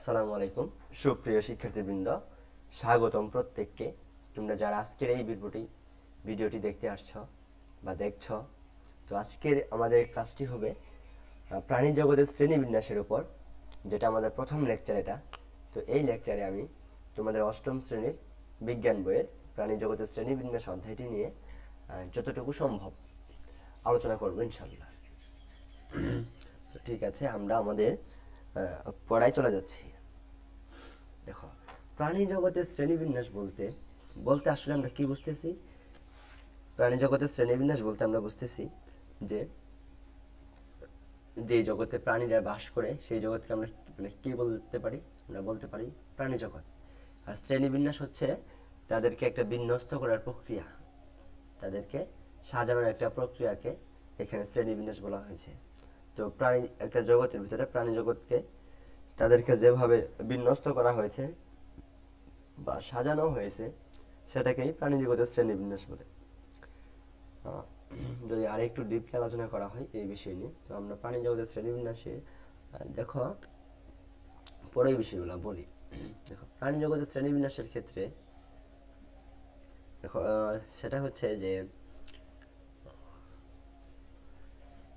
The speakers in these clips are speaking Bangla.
আসসালামু আলাইকুম সুপ্রিয় শিক্ষার্থীবৃন্দ, স্বাগতম প্রত্যেককে। তোমরা যারা আজকের এই ভিডিওটি দেখতে আসছো বা দেখছো, তো আজকের আমাদের ক্লাসটি হবে প্রাণী জগতের শ্রেণীবিন্যাসের উপর, যেটা আমাদের প্রথম লেকচার। এটা তো এই লেকচারে আমি তোমাদের অষ্টম শ্রেণীর বিজ্ঞান বইয়ের প্রাণী জগতের শ্রেণীবিন্যাস অধ্যায়টি নিয়ে যতটুকু সম্ভব আলোচনা করবো ইনশাল্লাহ। তো ঠিক আছে, আমরা আমাদের পড়ায় চলে যাচ্ছি। দেখো, প্রাণী জগতের শ্রেণীবিন্যাস বলতে বলতে আসলে আমরা কি বুঝতেছি? প্রাণী জগতের শ্রেণীবিন্যাস বলতে আমরা বুঝতেছি যে যে জগতে প্রাণীরা বাস করে সেই জগৎকে আমরা কি বলতে পারি? আমরা বলতে পারি প্রাণী জগৎ। আর শ্রেণীবিন্যাস হচ্ছে তাদেরকে একটা বিন্যস্ত করার প্রক্রিয়া, তাদেরকে সাজানোর একটা প্রক্রিয়াকে এখানে শ্রেণীবিন্যাস বলা হয়েছে। তো প্রাণী একটা জগতের ভিতরে প্রাণী জগৎকে তাদেরকে যেভাবে বিন্যস্ত করা হয়েছে বা সাজানো হয়েছে সেটাকেই প্রাণী জগতের শ্রেণীবিন্যাস বলে। যদি আরেকটু ডিপলি আলোচনা করা হয় এই বিষয় নিয়ে, তো আমরা প্রাণী জগতের শ্রেণীবিন্যাসে দেখো পরে এই বিষয়গুলো বলি। দেখো, প্রাণী জগতের শ্রেণীবিন্যাসের ক্ষেত্রে দেখো সেটা হচ্ছে যে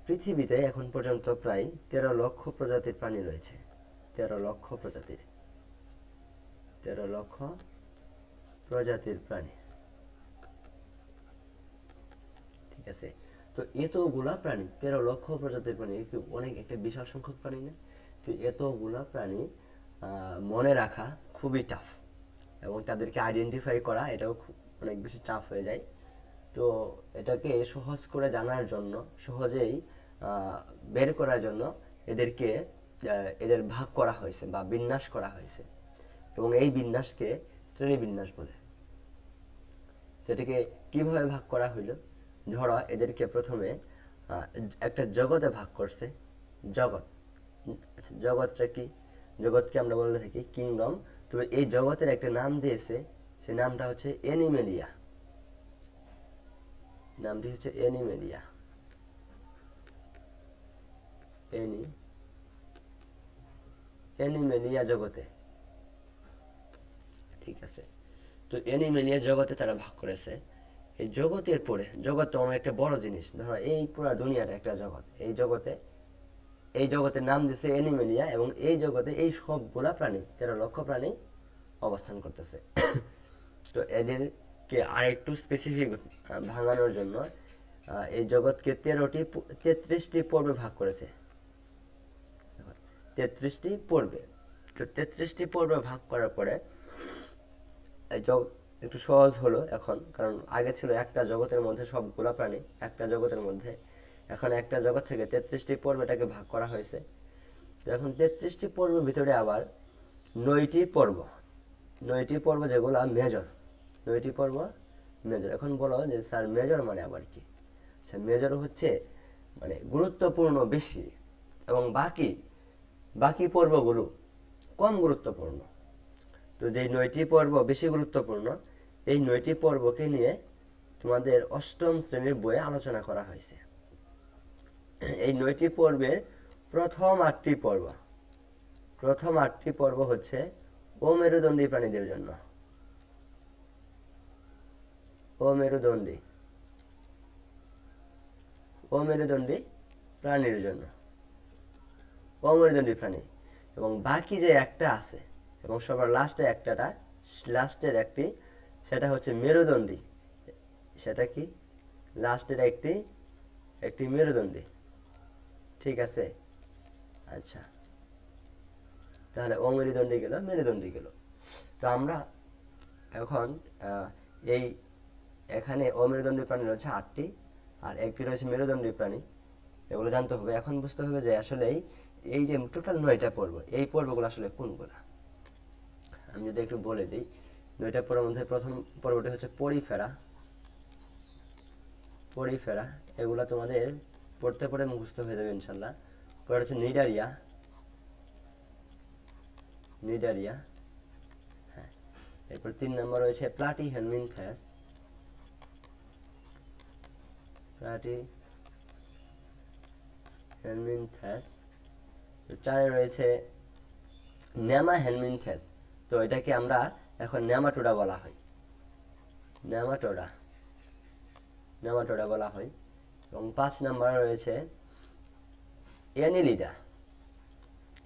পৃথিবীতে এখন পর্যন্ত প্রায় 13 লক্ষ প্রজাতির প্রাণী রয়েছে। 13 লক্ষ প্রজাতির 13 লক্ষ প্রজাতির প্রাণী, ঠিক আছে। তো এতগুলা প্রাণী, 13 লক্ষ প্রজাতির প্রাণী, অনেক একটা বিশাল সংখ্যক প্রাণী না? তো এতগুলা প্রাণী মনে রাখা খুবই টাফ, এবং তাদেরকে আইডেন্টিফাই করা এটাও অনেক বেশি টাফ হয়ে যায়। তো এটাকে সহজ করে জানার জন্য, সহজেই বের করার জন্য এদেরকে এদের ভাগ করা হয়েছে বা বিন্যাস করা হয়েছে, এবং এই বিন্যাসকে শ্রেণীবিন্যাস বলে। সেটাকে কিভাবে ভাগ করা হইল? ধরো, এদেরকে প্রথমে একটা জগতে ভাগ করছে। জগৎ, জগৎটা কি? জগৎকে আমরা বলে থাকি কিংডম। তো এই জগতের একটা নাম দিয়েছে, সেই নামটা হচ্ছে এনিমেলিয়া। নামটি হচ্ছে এনিমেলিয়া। এনিমেলিয়া জগতে, ঠিক আছে। তো অ্যানিমেলিয়া জগতে তারা ভাগ করেছে। এই জগতের পরে, জগৎ তো অনেক একটা বড় জিনিস, ধরো এই পুরো দুনিয়াটা একটা জগৎ। এই জগতের নাম দিছে অ্যানিমেলিয়া, এবং এই জগতে এই সবগুলা প্রাণী, 13 লক্ষ প্রাণী অবস্থান করতেছে। তো এদেরকে আরেকটু স্পেসিফিক ভাঙানোর জন্য এই জগৎকে 33টি পর্বে ভাগ করেছে। 33টি পর্বে। তো 33টি পর্বে ভাগ করার পরে এই একটু সহজ হলো এখন, কারণ আগে ছিল একটা জগতের মধ্যে সবগুলা প্রাণী, একটা জগতের মধ্যে। এখন একটা জগৎ থেকে 33টি পর্বটাকে ভাগ করা হয়েছে। তো এখন 33টি পর্বের ভিতরে আবার 9টি পর্ব, 9টি পর্ব যেগুলো মেজর, 9টি পর্ব মেজর। এখন বলো যে স্যার মেজর মানে আবার কি? আচ্ছা, মেজর হচ্ছে মানে গুরুত্বপূর্ণ বেশি, এবং বাকি বাকি পর্বগুলো কম গুরুত্বপূর্ণ। তো যেই 9টি পর্ব বেশি গুরুত্বপূর্ণ, এই 9টি পর্বকে নিয়ে তোমাদের অষ্টম শ্রেণীর বইয়ে আলোচনা করা হয়েছে। এই 9টি পর্বের প্রথম 8টি পর্ব হচ্ছে অমেরুদণ্ডী প্রাণীদের জন্য। অমেরুদণ্ডী প্রাণীর জন্য, অমেরুদণ্ডী প্রাণী। এবং বাকি যে একটা আছে, এবং সবার লাস্টের একটি, সেটা হচ্ছে মেরুদণ্ডী। সেটা কি? লাস্টের একটি মেরুদণ্ডী, ঠিক আছে। আচ্ছা, তাহলে অমেরুদণ্ডী গেল, মেরুদণ্ডী গেল। তো আমরা এখন এই এখানে অমেরুদণ্ডী প্রাণী রয়েছে 8টি, আর একটি রয়েছে মেরুদণ্ডী প্রাণী। এগুলো জানতে হবে। এখন বুঝতে হবে যে আসলে এই যে টোটাল 9টা পর্ব, এই পর্বগুলো আসলে কোনগুলো। আমি যদি একটু বলে দিই, 9টা পর্বের মধ্যে প্রথম পর্বটি হচ্ছে পরিফেরা। এগুলো তোমাদের পড়তে পড়ে মুখস্থ হয়ে যাবে ইনশাল্লাহ। পরে হচ্ছে নিডারিয়া। হ্যাঁ, এরপর 3 নম্বর রয়েছে প্লাটিহেলমিনথেস। 4 রয়েছে নেমা হেলমিনথেস। তো এটাকে আমরা এখন নেমাটোডা বলা হয়, নেমাটোডা, নেমাটোডা বলা হয়। এবং 5 নাম্বার রয়েছে অ্যানিলিডা,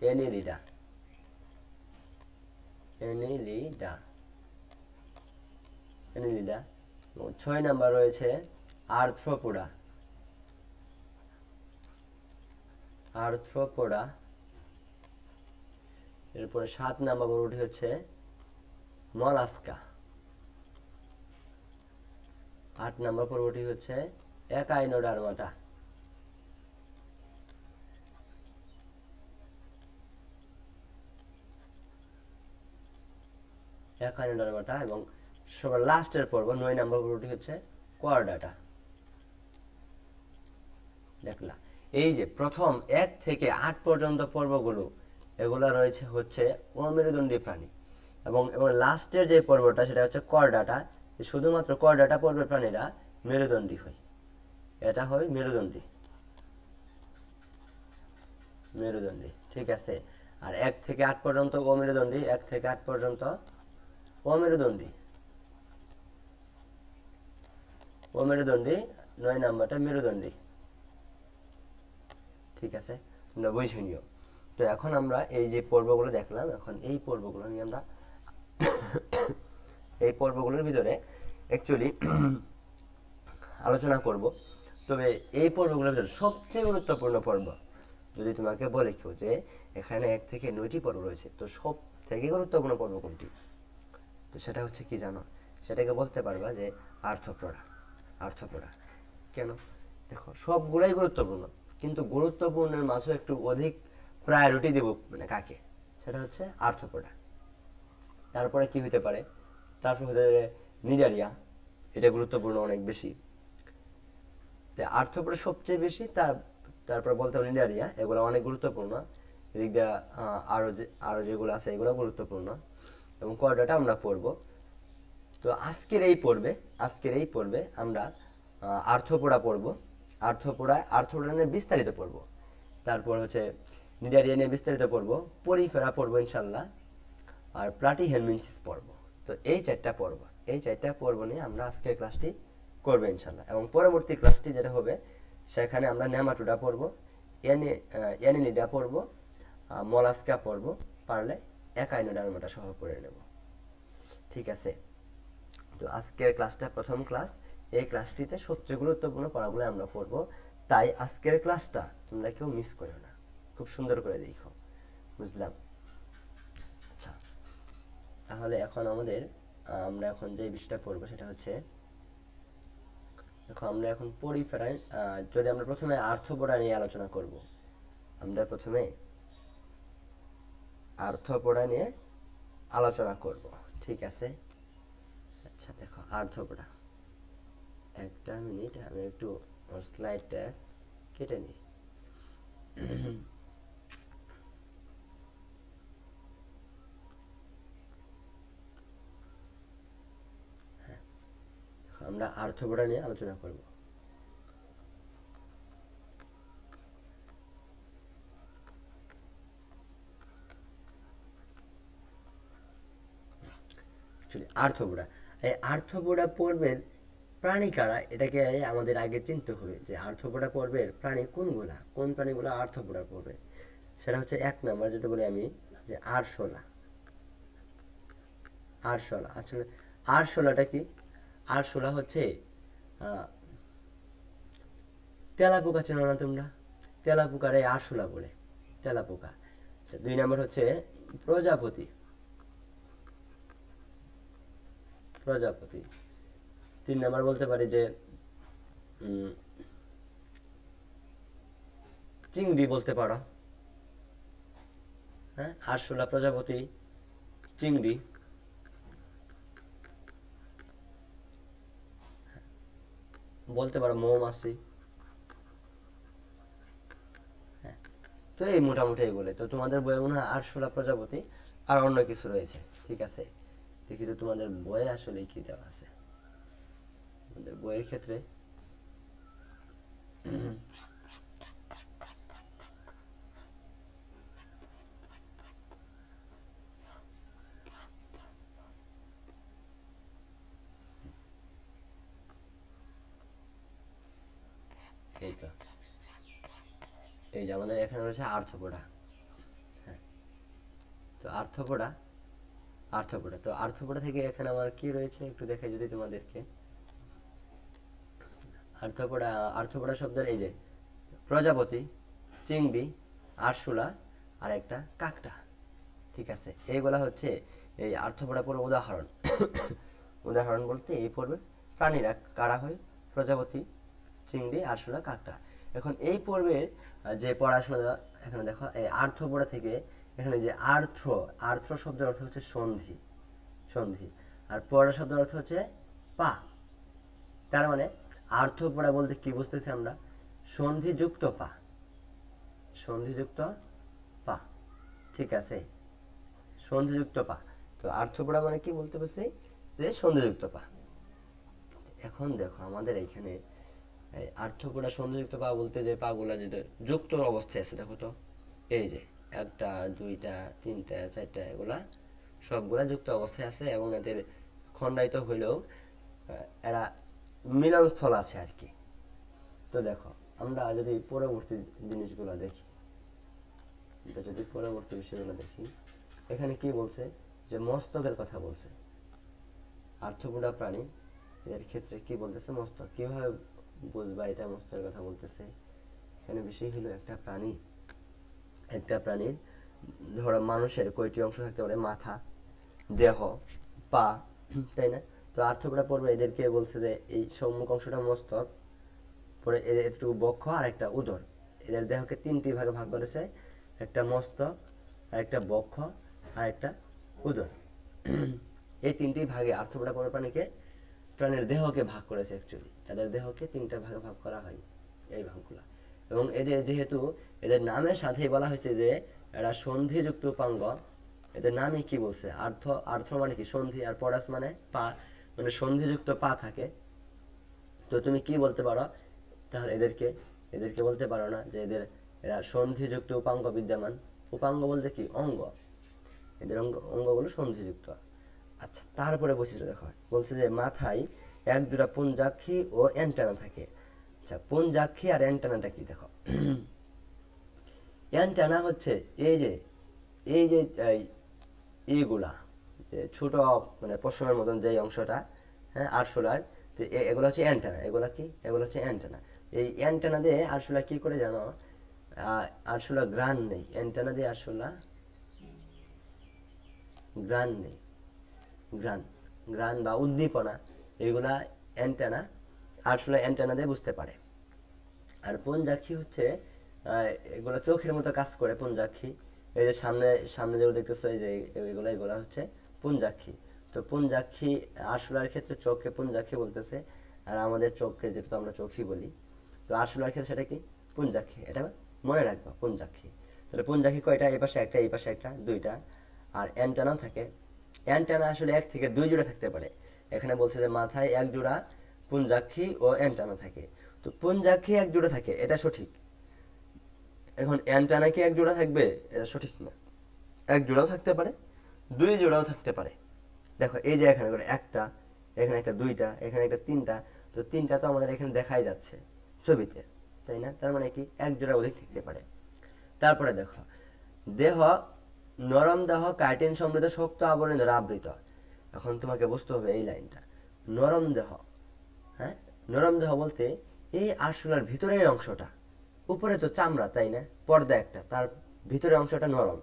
অ্যানিলিডা, অ্যানিলিডা, অ্যানিলিডা। এবং 6 নাম্বার রয়েছে আর্থ্রোপোডা, আর্থ্রোপোডা। এরপরে 7 নাম্বার গরুটি হচ্ছে মলাস্কা। 8 নাম্বার পর্বটি হচ্ছে একাইনোডার্মাটা। একাইনোডার্মাটা। এবং সবার লাস্টের পর্ব 9 নাম্বার পর্বটি হচ্ছে কোয়ারডাটা। দেখলা, এই যে প্রথম 1 থেকে 8 পর্যন্ত পর্বগুলো, এগুলো রয়েছে হচ্ছে অমেরুদণ্ডী প্রাণী। এবং লাস্টের যে পর্বটা সেটা হচ্ছে করডাটা। শুধুমাত্র করডাটা পর্বের প্রাণীরা মেরুদণ্ডী হয়, এটা হয় মেরুদণ্ডী, মেরুদণ্ডী। ঠিক আছে। আর 1 থেকে 8 পর্যন্ত অমেরুদণ্ডী, 1 থেকে 8 পর্যন্ত অমেরুদণ্ডী, অমেরুদণ্ডী। 9 নাম্বারটা মেরুদণ্ডী। ঠিক আছে, তোমরা বুঝে নিও। তো এখন আমরা এই যে পর্বগুলো দেখলাম, এখন এই পর্বগুলো নিয়ে আমরা এই পর্বগুলোর ভিতরে অ্যাকচুয়ালি আলোচনা করব। তবে এই পর্বগুলোর ভিতরে সবচেয়ে গুরুত্বপূর্ণ পর্ব যদি তোমাকে বলে কেউ যে এখানে 1 থেকে 9টি পর্ব রয়েছে, তো সব থেকে গুরুত্বপূর্ণ পর্ব কোনটি, তো সেটা হচ্ছে কি জানো? সেটাকে বলতে পারবা যে আর্থ্রোপোডা। আর্থ্রোপোডা কেন? দেখো, সবগুলাই গুরুত্বপূর্ণ, কিন্তু গুরুত্বপূর্ণের মাঝে একটু অধিক প্রায়োরিটি দেব মানে কাকে, সেটা হচ্ছে আর্থ্রোপোডা। তারপরে কি হতে পারে? তারপর হতে পারে নিডারিয়া, এটা গুরুত্বপূর্ণ অনেক বেশি। আর্থ্রোপোডা সবচেয়ে বেশি, তারপর বলতে হবে নিডারিয়া, এগুলো অনেক গুরুত্বপূর্ণ। এদিক দিয়ে আরো যেগুলো আছে এগুলো গুরুত্বপূর্ণ। এবং কোয়াড্রাটা আমরা পড়ব। তো আজকের এই পর্বে আমরা আর্থ্রোপোডা পড়ব। আর্থ্রোপোডা নিয়ে বিস্তারিত পড়ব। তারপর হচ্ছে নিডারিয়া নিয়ে বিস্তারিত পড়ব, পরিফেরা পড়ব ইনশাল্লাহ, আর প্লাটিহেলমিনথেস পড়ব। তো এই 4টা পর্ব নিয়ে আমরা আজকের ক্লাসটি করবো ইনশাল্লাহ। এবং পরবর্তী ক্লাসটি যেটা হবে, সেখানে আমরা নেমাটোডা পড়ব, অ্যানিলিডা পড়ব, মলাস্কা পড়ব, পারলে একাইনোডার্মাটা সহ পড়ে নেব। ঠিক আছে। তো আজকের ক্লাসটা প্রথম ক্লাস, এই ক্লাসটিতে সবচেয়ে গুরুত্বপূর্ণ পড়াগুলো আমরা পড়ব। তাই আজকের ক্লাসটা তোমরা কেউ মিস করো না, খুব সুন্দর করে দেখো, বুঝলাম? আচ্ছা, তাহলে এখন আমরা এখন যে বিষয়টা পড়বো সেটা হচ্ছে, দেখো আমরা এখন পরিফেরাল, যদি আমরা প্রথমে আর্থ্রোপোডা নিয়ে আলোচনা করব, আমরা প্রথমে আর্থ্রোপোডা নিয়ে আলোচনা করব। ঠিক আছে। আচ্ছা দেখো, আর্থ্রোপোডা, একটা মিনিট, আমি একটু স্লাইডটা কেটে নিই। আমরা আর্থ্রোপোডা নিয়ে আলোচনা করব। আর্থ্রোপোডা, এই আর্থ্রোপোডা পর্বের প্রাণী কারা, এটাকে আমাদের আগে চিনতে হবে যে আর্থ্রোপোডা পর্বের প্রাণী কোনগুলা, কোন প্রাণীগুলো আর্থ্রোপোডা পর্বে। সেটা হচ্ছে 1 নাম্বার যেটা বলি আমি, যে আরশোলা। আরশোলা, আসলে আরশোলাটা কি? আরশোলা হচ্ছে তেলাপোকা, চেনো না তোমরা? তেলাপোকার এই আরশোলা বলে, তেলাপোকা। 2 নাম্বার হচ্ছে প্রজাপতি, প্রজাপতি। 3 নাম্বার বলতে পারি যে চিংড়ি বলতে পারো। হ্যাঁ, আরশোলা, প্রজাপতি, চিংড়ি। বলতে পারো মৌমাছি। হ্যাঁ, তো এই মোটামুটি এগুলো। তো তোমাদের বইয়ে মনে হয় আরশোলা, প্রজাপতি আর অন্য কিছু রয়েছে। ঠিক আছে, দেখি তো তোমাদের বইয়ে আসলে কি দেওয়া আছে। তোমাদের বইয়ের ক্ষেত্রে এই যে আমাদের এখানে রয়েছে আর্থ্রোপোডা। হ্যাঁ, তো আর্থ্রোপোডা তো আর্থ্রোপোডা থেকে এখানে আমার কি রয়েছে একটু দেখাই যদি তোমাদেরকে। আর্থ্রোপোডা, আর্থ্রোপোডা শব্দের এই যে প্রজাপতি, চিংড়ি, আরশোলা আর একটা কাকটা। ঠিক আছে, এইগুলা হচ্ছে এই আর্থ্রোপোডা পুরো উদাহরণ। উদাহরণ বলতে এই পর্বে প্রাণীরা কারা হয়, প্রজাপতি, চিংড়ি, আরশোলা, কাকটা। এখন এই পর্বের যে পড়াশোনা, এখানে দেখো এই আর্থ্রোপোডা থেকে এখানে যে আর্থ্র শব্দের অর্থ হচ্ছে সন্ধি, সন্ধি, আর পড়া শব্দের অর্থ হচ্ছে পা। তার মানে আর্থ্রোপোডা বলতে কি বুঝতেছি আমরা, সন্ধিযুক্ত পা, সন্ধিযুক্ত পা। ঠিক আছে, সন্ধিযুক্ত পা। তো আর্থ্রোপোডা মানে কি বলতে পারছি, যে সন্ধিযুক্ত পা। এখন দেখো আমাদের এইখানে আর্থ্রোপোডা সন্ধিযুক্ত পা বলতে যে পাগুলা যেটা যুক্ত অবস্থায় আছে, দেখো তো এই যে একটা, দুইটা, তিনটা, চারটা, এগুলা সবগুলা যুক্ত অবস্থায় আছে এবং এদের খণ্ডায়িত হইলেও এরা মিলনস্থল আছে আর কি। তো দেখো আমরা যদি পরবর্তী জিনিসগুলো দেখি, যদি পরবর্তী বিষয়গুলো দেখি, এখানে কি বলছে যে মস্তকের কথা বলছে। আর্থ্রোপোডা প্রাণী এর ক্ষেত্রে কি বলতেছে, মস্তক। কিভাবে বুঝবা এটা মস্তকের কথা বলতেছে, এখানে বিষয় হলো একটা প্রাণীর ধরো মানুষের কয়টি অংশ থাকতে পারে, মাথা, দেহ, পা, তাই না? তো আর্থ্রোপোডা পড়বে এদেরকে বলছে যে এই সম্মুখ অংশটা মস্তক, পরে এদের একটু বক্ষ আর একটা উদর। এদের দেহকে তিনটি ভাগে ভাগ করেছে, একটা মস্তক, আর একটা বক্ষ, আর একটা উদর। এই তিনটি ভাগে আর্থ্রোপোডা প্রাণীর দেহকে ভাগ করেছে। অ্যাকচুয়ালি তাদের দেহকে তিনটা ভাগে ভাগ করা হয়, এই ভাগগুলা। এবং এদের যেহেতু এদের নামের সাথেই বলা হয়েছে যে এরা সন্ধিযুক্ত উপাঙ্গ, এদের নামই কি বলছে, আর্থ্র মানে কি সন্ধি, আর পরাস মানে পা, মানে সন্ধিযুক্ত পা থাকে। তো তুমি কি বলতে পারো তাহলে এদেরকে বলতে পারো না যে এরা সন্ধিযুক্ত উপাঙ্গ বিদ্যমান। উপাঙ্গ বলতে কি, অঙ্গ, এদের অঙ্গগুলো সন্ধিযুক্ত। আচ্ছা, তারপরে বৈশিষ্ট্য দেখো, বলছে যে মাথায় এক জোড়া পুঞ্জাক্ষী ও অ্যান্টেনা থাকে। আচ্ছা, পুঞ্জাক্ষী আর অ্যান্টেনাটা কি দেখো। অ্যান্টেনা হচ্ছে এই যে এইগুলা ছোট মানে পশমের মতন যে অংশটা, হ্যাঁ, আরশোলার। তো এগুলো হচ্ছে অ্যান্টেনা। এগুলো হচ্ছে অ্যান্টেনা। এই অ্যান্টেনা দিয়ে আরশোলা কি করে জানো, আরশোলা গ্রান নেই, অ্যান্টেনা দিয়ে আরশোলা গ্রান নেই, গ্রান বা উদ্দীপনা, এগুলা অ্যান্টেনা আরশোলা অ্যান্টেনা দিয়ে বুঝতে পারে। আর পুঞ্জাক্ষী হচ্ছে এগুলো চোখের মতো কাজ করে। পুঞ্জাক্ষী এই যে সামনে যেগুলো দেখতেছো, এই যে এগুলো হচ্ছে পুঞ্জাক্ষী। তো পুঞ্জাক্ষী আরশোলার ক্ষেত্রে চোখকে পুঞ্জাক্ষী বলতেছে, আর আমাদের চোখকে যেটা আমরা চোখই বলি। তো আরশোলার ক্ষেত্রে সেটা কি, পুঞ্জাক্ষী। এটা মনে রাখবা, পুঞ্জাক্ষী। তাহলে পুঞ্জাক্ষী কয়টা, এই পাশে একটা, এই পাশে একটা, দুইটা। আর অ্যান্টেনা থাকে, অ্যান্টেনা আসলে এক থেকে দুই জোড়া থাকতে পারে। এখানে বলছে যে মাথায় এক জোড়া পুঞ্জাক্ষী ও অ্যান্টেনা থাকে। তো পুঞ্জাক্ষী এক জোড়া থাকে, এটা সঠিক। এখন অ্যান্টেনা কি এক জোড়া থাকবে, এটা সঠিক না। এক জোড়াও থাকতে পারে, দুই জোড়াও থাকতে পারে। দেখো এই যে এখানে একটা, এখানে একটা, দুইটা, এখানে একটা, তিনটা। তো তিনটা তো আমাদের এখানে দেখাই যাচ্ছে ছবিতে, তাই না? তার মানে কি এক জোড়া অধিক থাকতে পারে। তারপরে দেখো দেহ, নরম দেহ কার্টিন সমৃদ্ধ শক্ত আবরণ দ্বারা আবৃত। এখন তোমাকে বুঝতে হবে এই লাইনটা, নরম দেহ। হ্যাঁ, নরম দেহ বলতে এই আরশোলার ভিতরের অংশটা, উপরে তো চামড়া, তাই না, পর্দা একটা, তার ভিতরের অংশটা নরম,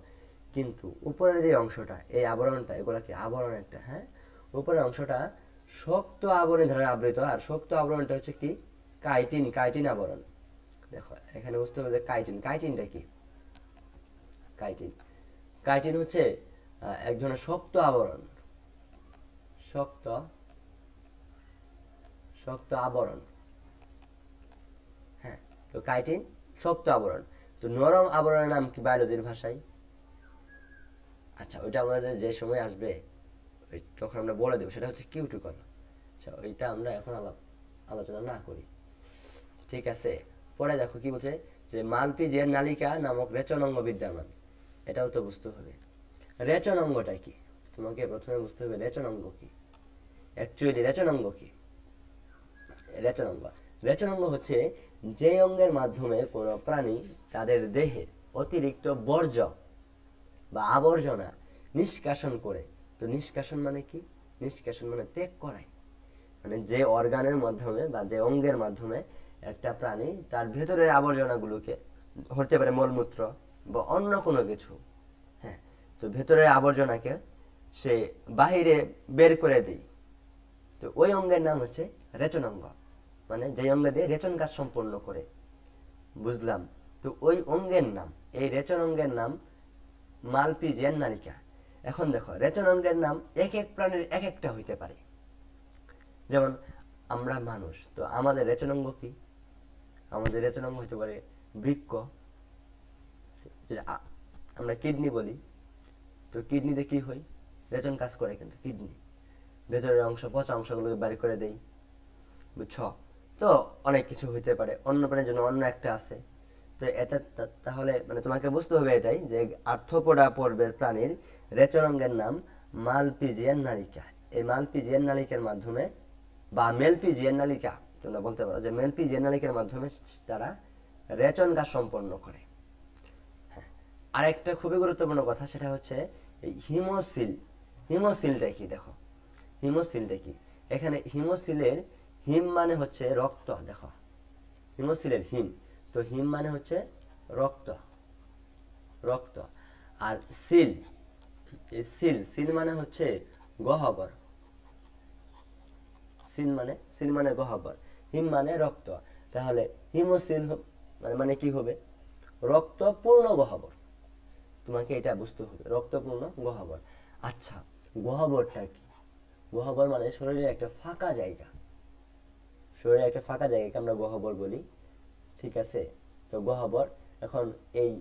কিন্তু উপরের যে অংশটা, এই আবরণটা, এগুলা কি আবরণ একটা, হ্যাঁ, উপরের অংশটা শক্ত আবরণ দ্বারা আবৃত। আর শক্ত আবরণটা হচ্ছে কি, কাইটিন আবরণ। দেখো এখানে বুঝতে হবে যে কাইটিনটা কি। কাইটিন হচ্ছে এক ধরনের শক্ত আবরণ, শক্ত আবরণ। হ্যাঁ, তো কাইটিন শক্ত আবরণ। তো নরম আবরণের নাম কি বায়োলজির ভাষায়? আচ্ছা, ওইটা আমাদের যে সময় আসবে তখন আমরা বলে দেবো, সেটা হচ্ছে কিউটিকল। আচ্ছা, ওইটা আমরা এখন আলোচনা না করি, ঠিক আছে? পরে দেখো কি বলছে, যে মালপিজের নালিকা নামক রেচন অঙ্গ বিদ্যমান। এটাও তো বুঝতে হবে রেচন অঙ্গটা কি। তোমাকে প্রথমে বুঝতে হবে রেচন অঙ্গ কি। অ্যাকচুয়ালি রেচন অঙ্গ কি, রেচন অঙ্গ হচ্ছে যে অঙ্গের মাধ্যমে কোনো প্রাণী তাদের দেহের অতিরিক্ত বর্জ্য বা আবর্জনা নিষ্কাশন করে। তো নিষ্কাশন মানে কি? নিষ্কাশন মানে ত্যাগ করায়। মানে যে অর্গানের মাধ্যমে বা যে অঙ্গের মাধ্যমে একটা প্রাণী তার ভেতরের আবর্জনাগুলোকে, হতে পারে মলমূত্র বা অন্য কোনো কিছু, হ্যাঁ, তো ভেতরের আবর্জনাকে সে বাহিরে বের করে দেয়, তো ওই অঙ্গের নাম হচ্ছে রেচনাঙ্গ। মানে যে অঙ্গ দিয়ে রেচন কাজ সম্পন্ন করে। বুঝলাম? তো ওই অঙ্গের নাম, এই রেচন অঙ্গের নাম মালপিজিয়ান নালিকা। এখন দেখো, রেচন অঙ্গের নাম এক এক প্রাণীর এক একটা হইতে পারে। যেমন আমরা মানুষ, তো আমাদের রেচন অঙ্গ কি? আমাদের রেচন অঙ্গ হতে পারে বৃক্ক, আমরা কিডনি বলি। তো কিডনিতে কি হয়? রেচন কাজ করে, কিন্তু কিডনি ভেতরের অংশ, পচা অংশগুলোকে বাড়ি করে দেয়। বুঝছ? তো অনেক কিছু হইতে পারে। অন্য প্রাণীর জন্য অন্য একটা আছে। তো এটা তাহলে মানে তোমাকে বুঝতে হবে এটাই, যে আর্থ্রোপোডা পর্বের প্রাণীর রেচনাঙ্গের নাম মালপিজিয়ান নালিকা। এই মালপিজিয়ান নালিকার মাধ্যমে, বা মেলপিজিয়ান নালিকা তোমরা বলতে পারো, যে মেলপিজিয়ান নালিকার মাধ্যমে তারা রেচন কাজ সম্পন্ন করে। আর একটা খুবই গুরুত্বপূর্ণ কথা, সেটা হচ্ছে এই হিমোসিল। হিমোসিলটা কি? দেখো, হিমোসিলটা কি? এখানে হিমোসিলের হিম মানে হচ্ছে রক্ত। দেখো, হিমোসিলের হিম, তো হিম মানে হচ্ছে রক্ত, রক্ত। আর সিল, এই সিল, সিল মানে হচ্ছে গহ্বর। সিল মানে গহ্বর, হিম মানে রক্ত। তাহলে হিমোসিল মানে মানে কি হবে? রক্তপূর্ণ গহ্বর। তোমাকে এটা বুঝতে হবে, রক্তপূর্ণ গহ্বর। আচ্ছা, গহ্বরটা কি? গহ্বর মানে শরীরের একটা ফাঁকা জায়গা। শরীরের একটা ফাঁকা জায়গাকে আমরা গহ্বর বলি। ঠিক আছে? তো গহ্বর, এখন এই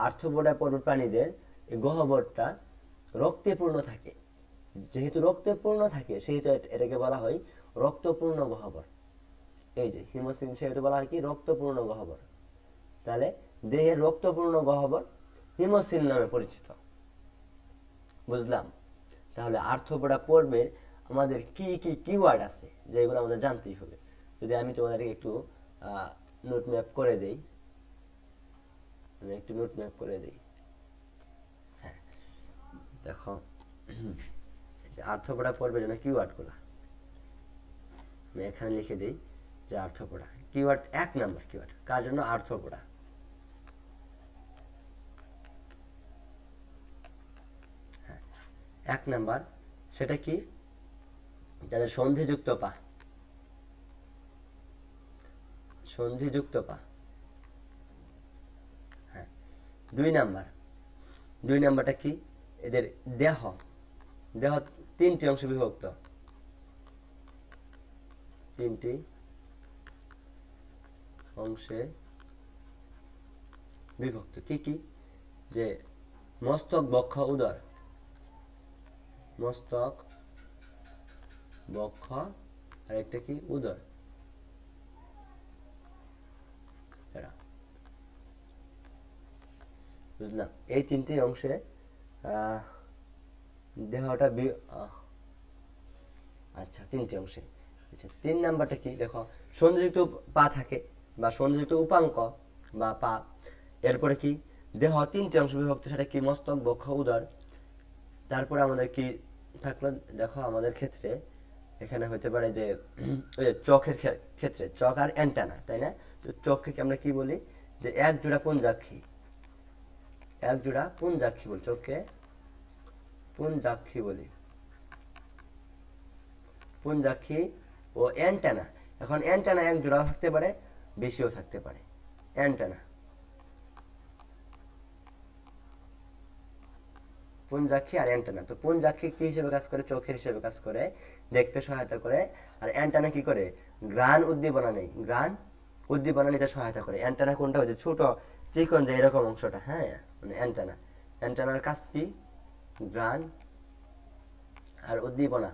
আর্থ্রোপোডা পর্বের প্রাণীদের এই গহ্বরটা রক্তে পূর্ণ থাকে। যেহেতু রক্তে পূর্ণ থাকে, সেহেতু এটাকে বলা হয় রক্তপূর্ণ গহ্বর। এই যে হিমোসিল, সেহেতু বলা হয় কি? রক্তপূর্ণ গহ্বর। তাহলে দেহের রক্তপূর্ণ গহ্বর হিমোসিল নামে পরিচিত। বুঝলাম? তাহলে আর্থ্রোপোডা পর্বের আমাদের কি কি কিওয়ার্ড আছে, যেগুলো আমাদের জানতেই হবে। যদি আমি তোমাদেরকে একটু নোট ম্যাপ করে দেই, আমি একটু নোট ম্যাপ করে দেই। হ্যাঁ, দেখো, আর্থ্রোপোডা পর্বের জন্য কিওয়ার্ডগুলো আমি এখানে লিখে দিই। যে আর্থ্রোপোডা কিওয়ার্ড, 1 নম্বর কিওয়ার্ড কার জন্য? আর্থ্রোপোডা। হ্যাঁ, 1 নম্বর, সেটা কি? যাদের সন্ধিযুক্ত পা, সন্ধিযুক্ত পা। হ্যাঁ, 2 নম্বর, 2 নম্বরটা কি? এদের দেহ, দেহ 3টি অংশে বিভক্ত, 3টি অংশে বিভক্ত। কি কি? যে মস্তক, বক্ষ, উদর। মস্তক, বক্ষ, আর একটা কি? উদর। এরা, বুঝলাম? এই 3টি অংশে দেহটা আচ্ছা, 3টি অংশে। আচ্ছা, 3 নম্বরটা কি? দেখো, সন্ধিযুক্ত পা থাকে বা সন্ধিযুক্ত উপাঙ্ক বা পা। এরপরে কি? দেহ 3টি অংশ বিভক্ত, সেটা কি? মস্তক, বক্ষ, উদর। তারপরে আমাদের কি থাকলো? দেখো, আমাদের ক্ষেত্রে এখানে হতে পারে যে ওই যে চোখের ক্ষেত্রে চোখ আর অ্যান্টেনা, তাই না? তো চোখকে আমরা কি বলি? যে এক জোড়া পুঞ্জাক্ষী, এক জোড়া পুঞ্জাক্ষী বলি। চোখকে পুঞ্জাক্ষী বলি, পুঞ্জাক্ষী ও অ্যান্টেনা। এখন অ্যান্টেনা এক জোড়া থাকতে পারে, বেশিও থাকতে পারে। অ্যান্টেনা, পুঞ্জাক্ষী আর অ্যান্টেনা। তো পুঞ্জাক্ষী কি হিসেবে কাজ করে? চোখের হিসেবে কাজ করে, দেখতে সহায়তা করে। আর অ্যান্টেনা কি করে? ঘ্রাণ উদ্দীপনা নেই, ঘ্রাণ উদ্দীপনা নিতে সহায়তা করে। অ্যান্টেনা কোনটা? হচ্ছে ছোট চিকন যে এরকম অংশটা, হ্যাঁ, মানে অ্যান্টেনা। অ্যান্টেনার কাজ কি? ঘ্রাণ আর উদ্দীপনা।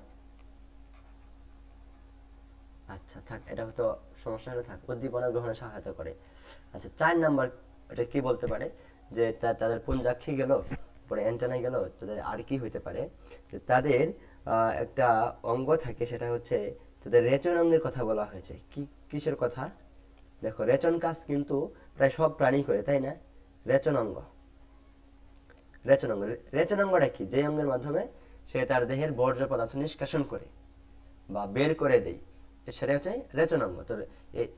আচ্ছা, থাক, এটা হয়তো সমস্যা হলে থাক, উদ্দীপনা গ্রহণে সহায়তা করে। আচ্ছা, 4 নম্বর, এটা কি বলতে পারে? যে তাদের পুঞ্জাক্ষী গেল, পরে অ্যান্টেনা গেল, তাদের আর কি হইতে পারে? যে তাদের একটা অঙ্গ থাকে, সেটা হচ্ছে তাদের রেচন অঙ্গের কথা বলা হয়েছে। কি, কিসের কথা? দেখো রেচন কাজ কিন্তু প্রায় সব প্রাণী করে, তাই না? রেচন অঙ্গ, রেচন অঙ্গ, রেচন অঙ্গটা কি? যে অঙ্গের মাধ্যমে সে তার দেহের বর্জ্য পদার্থ নিষ্কাশন করে বা বের করে দেয়, সেটা হচ্ছে রেচন অঙ্গ। তো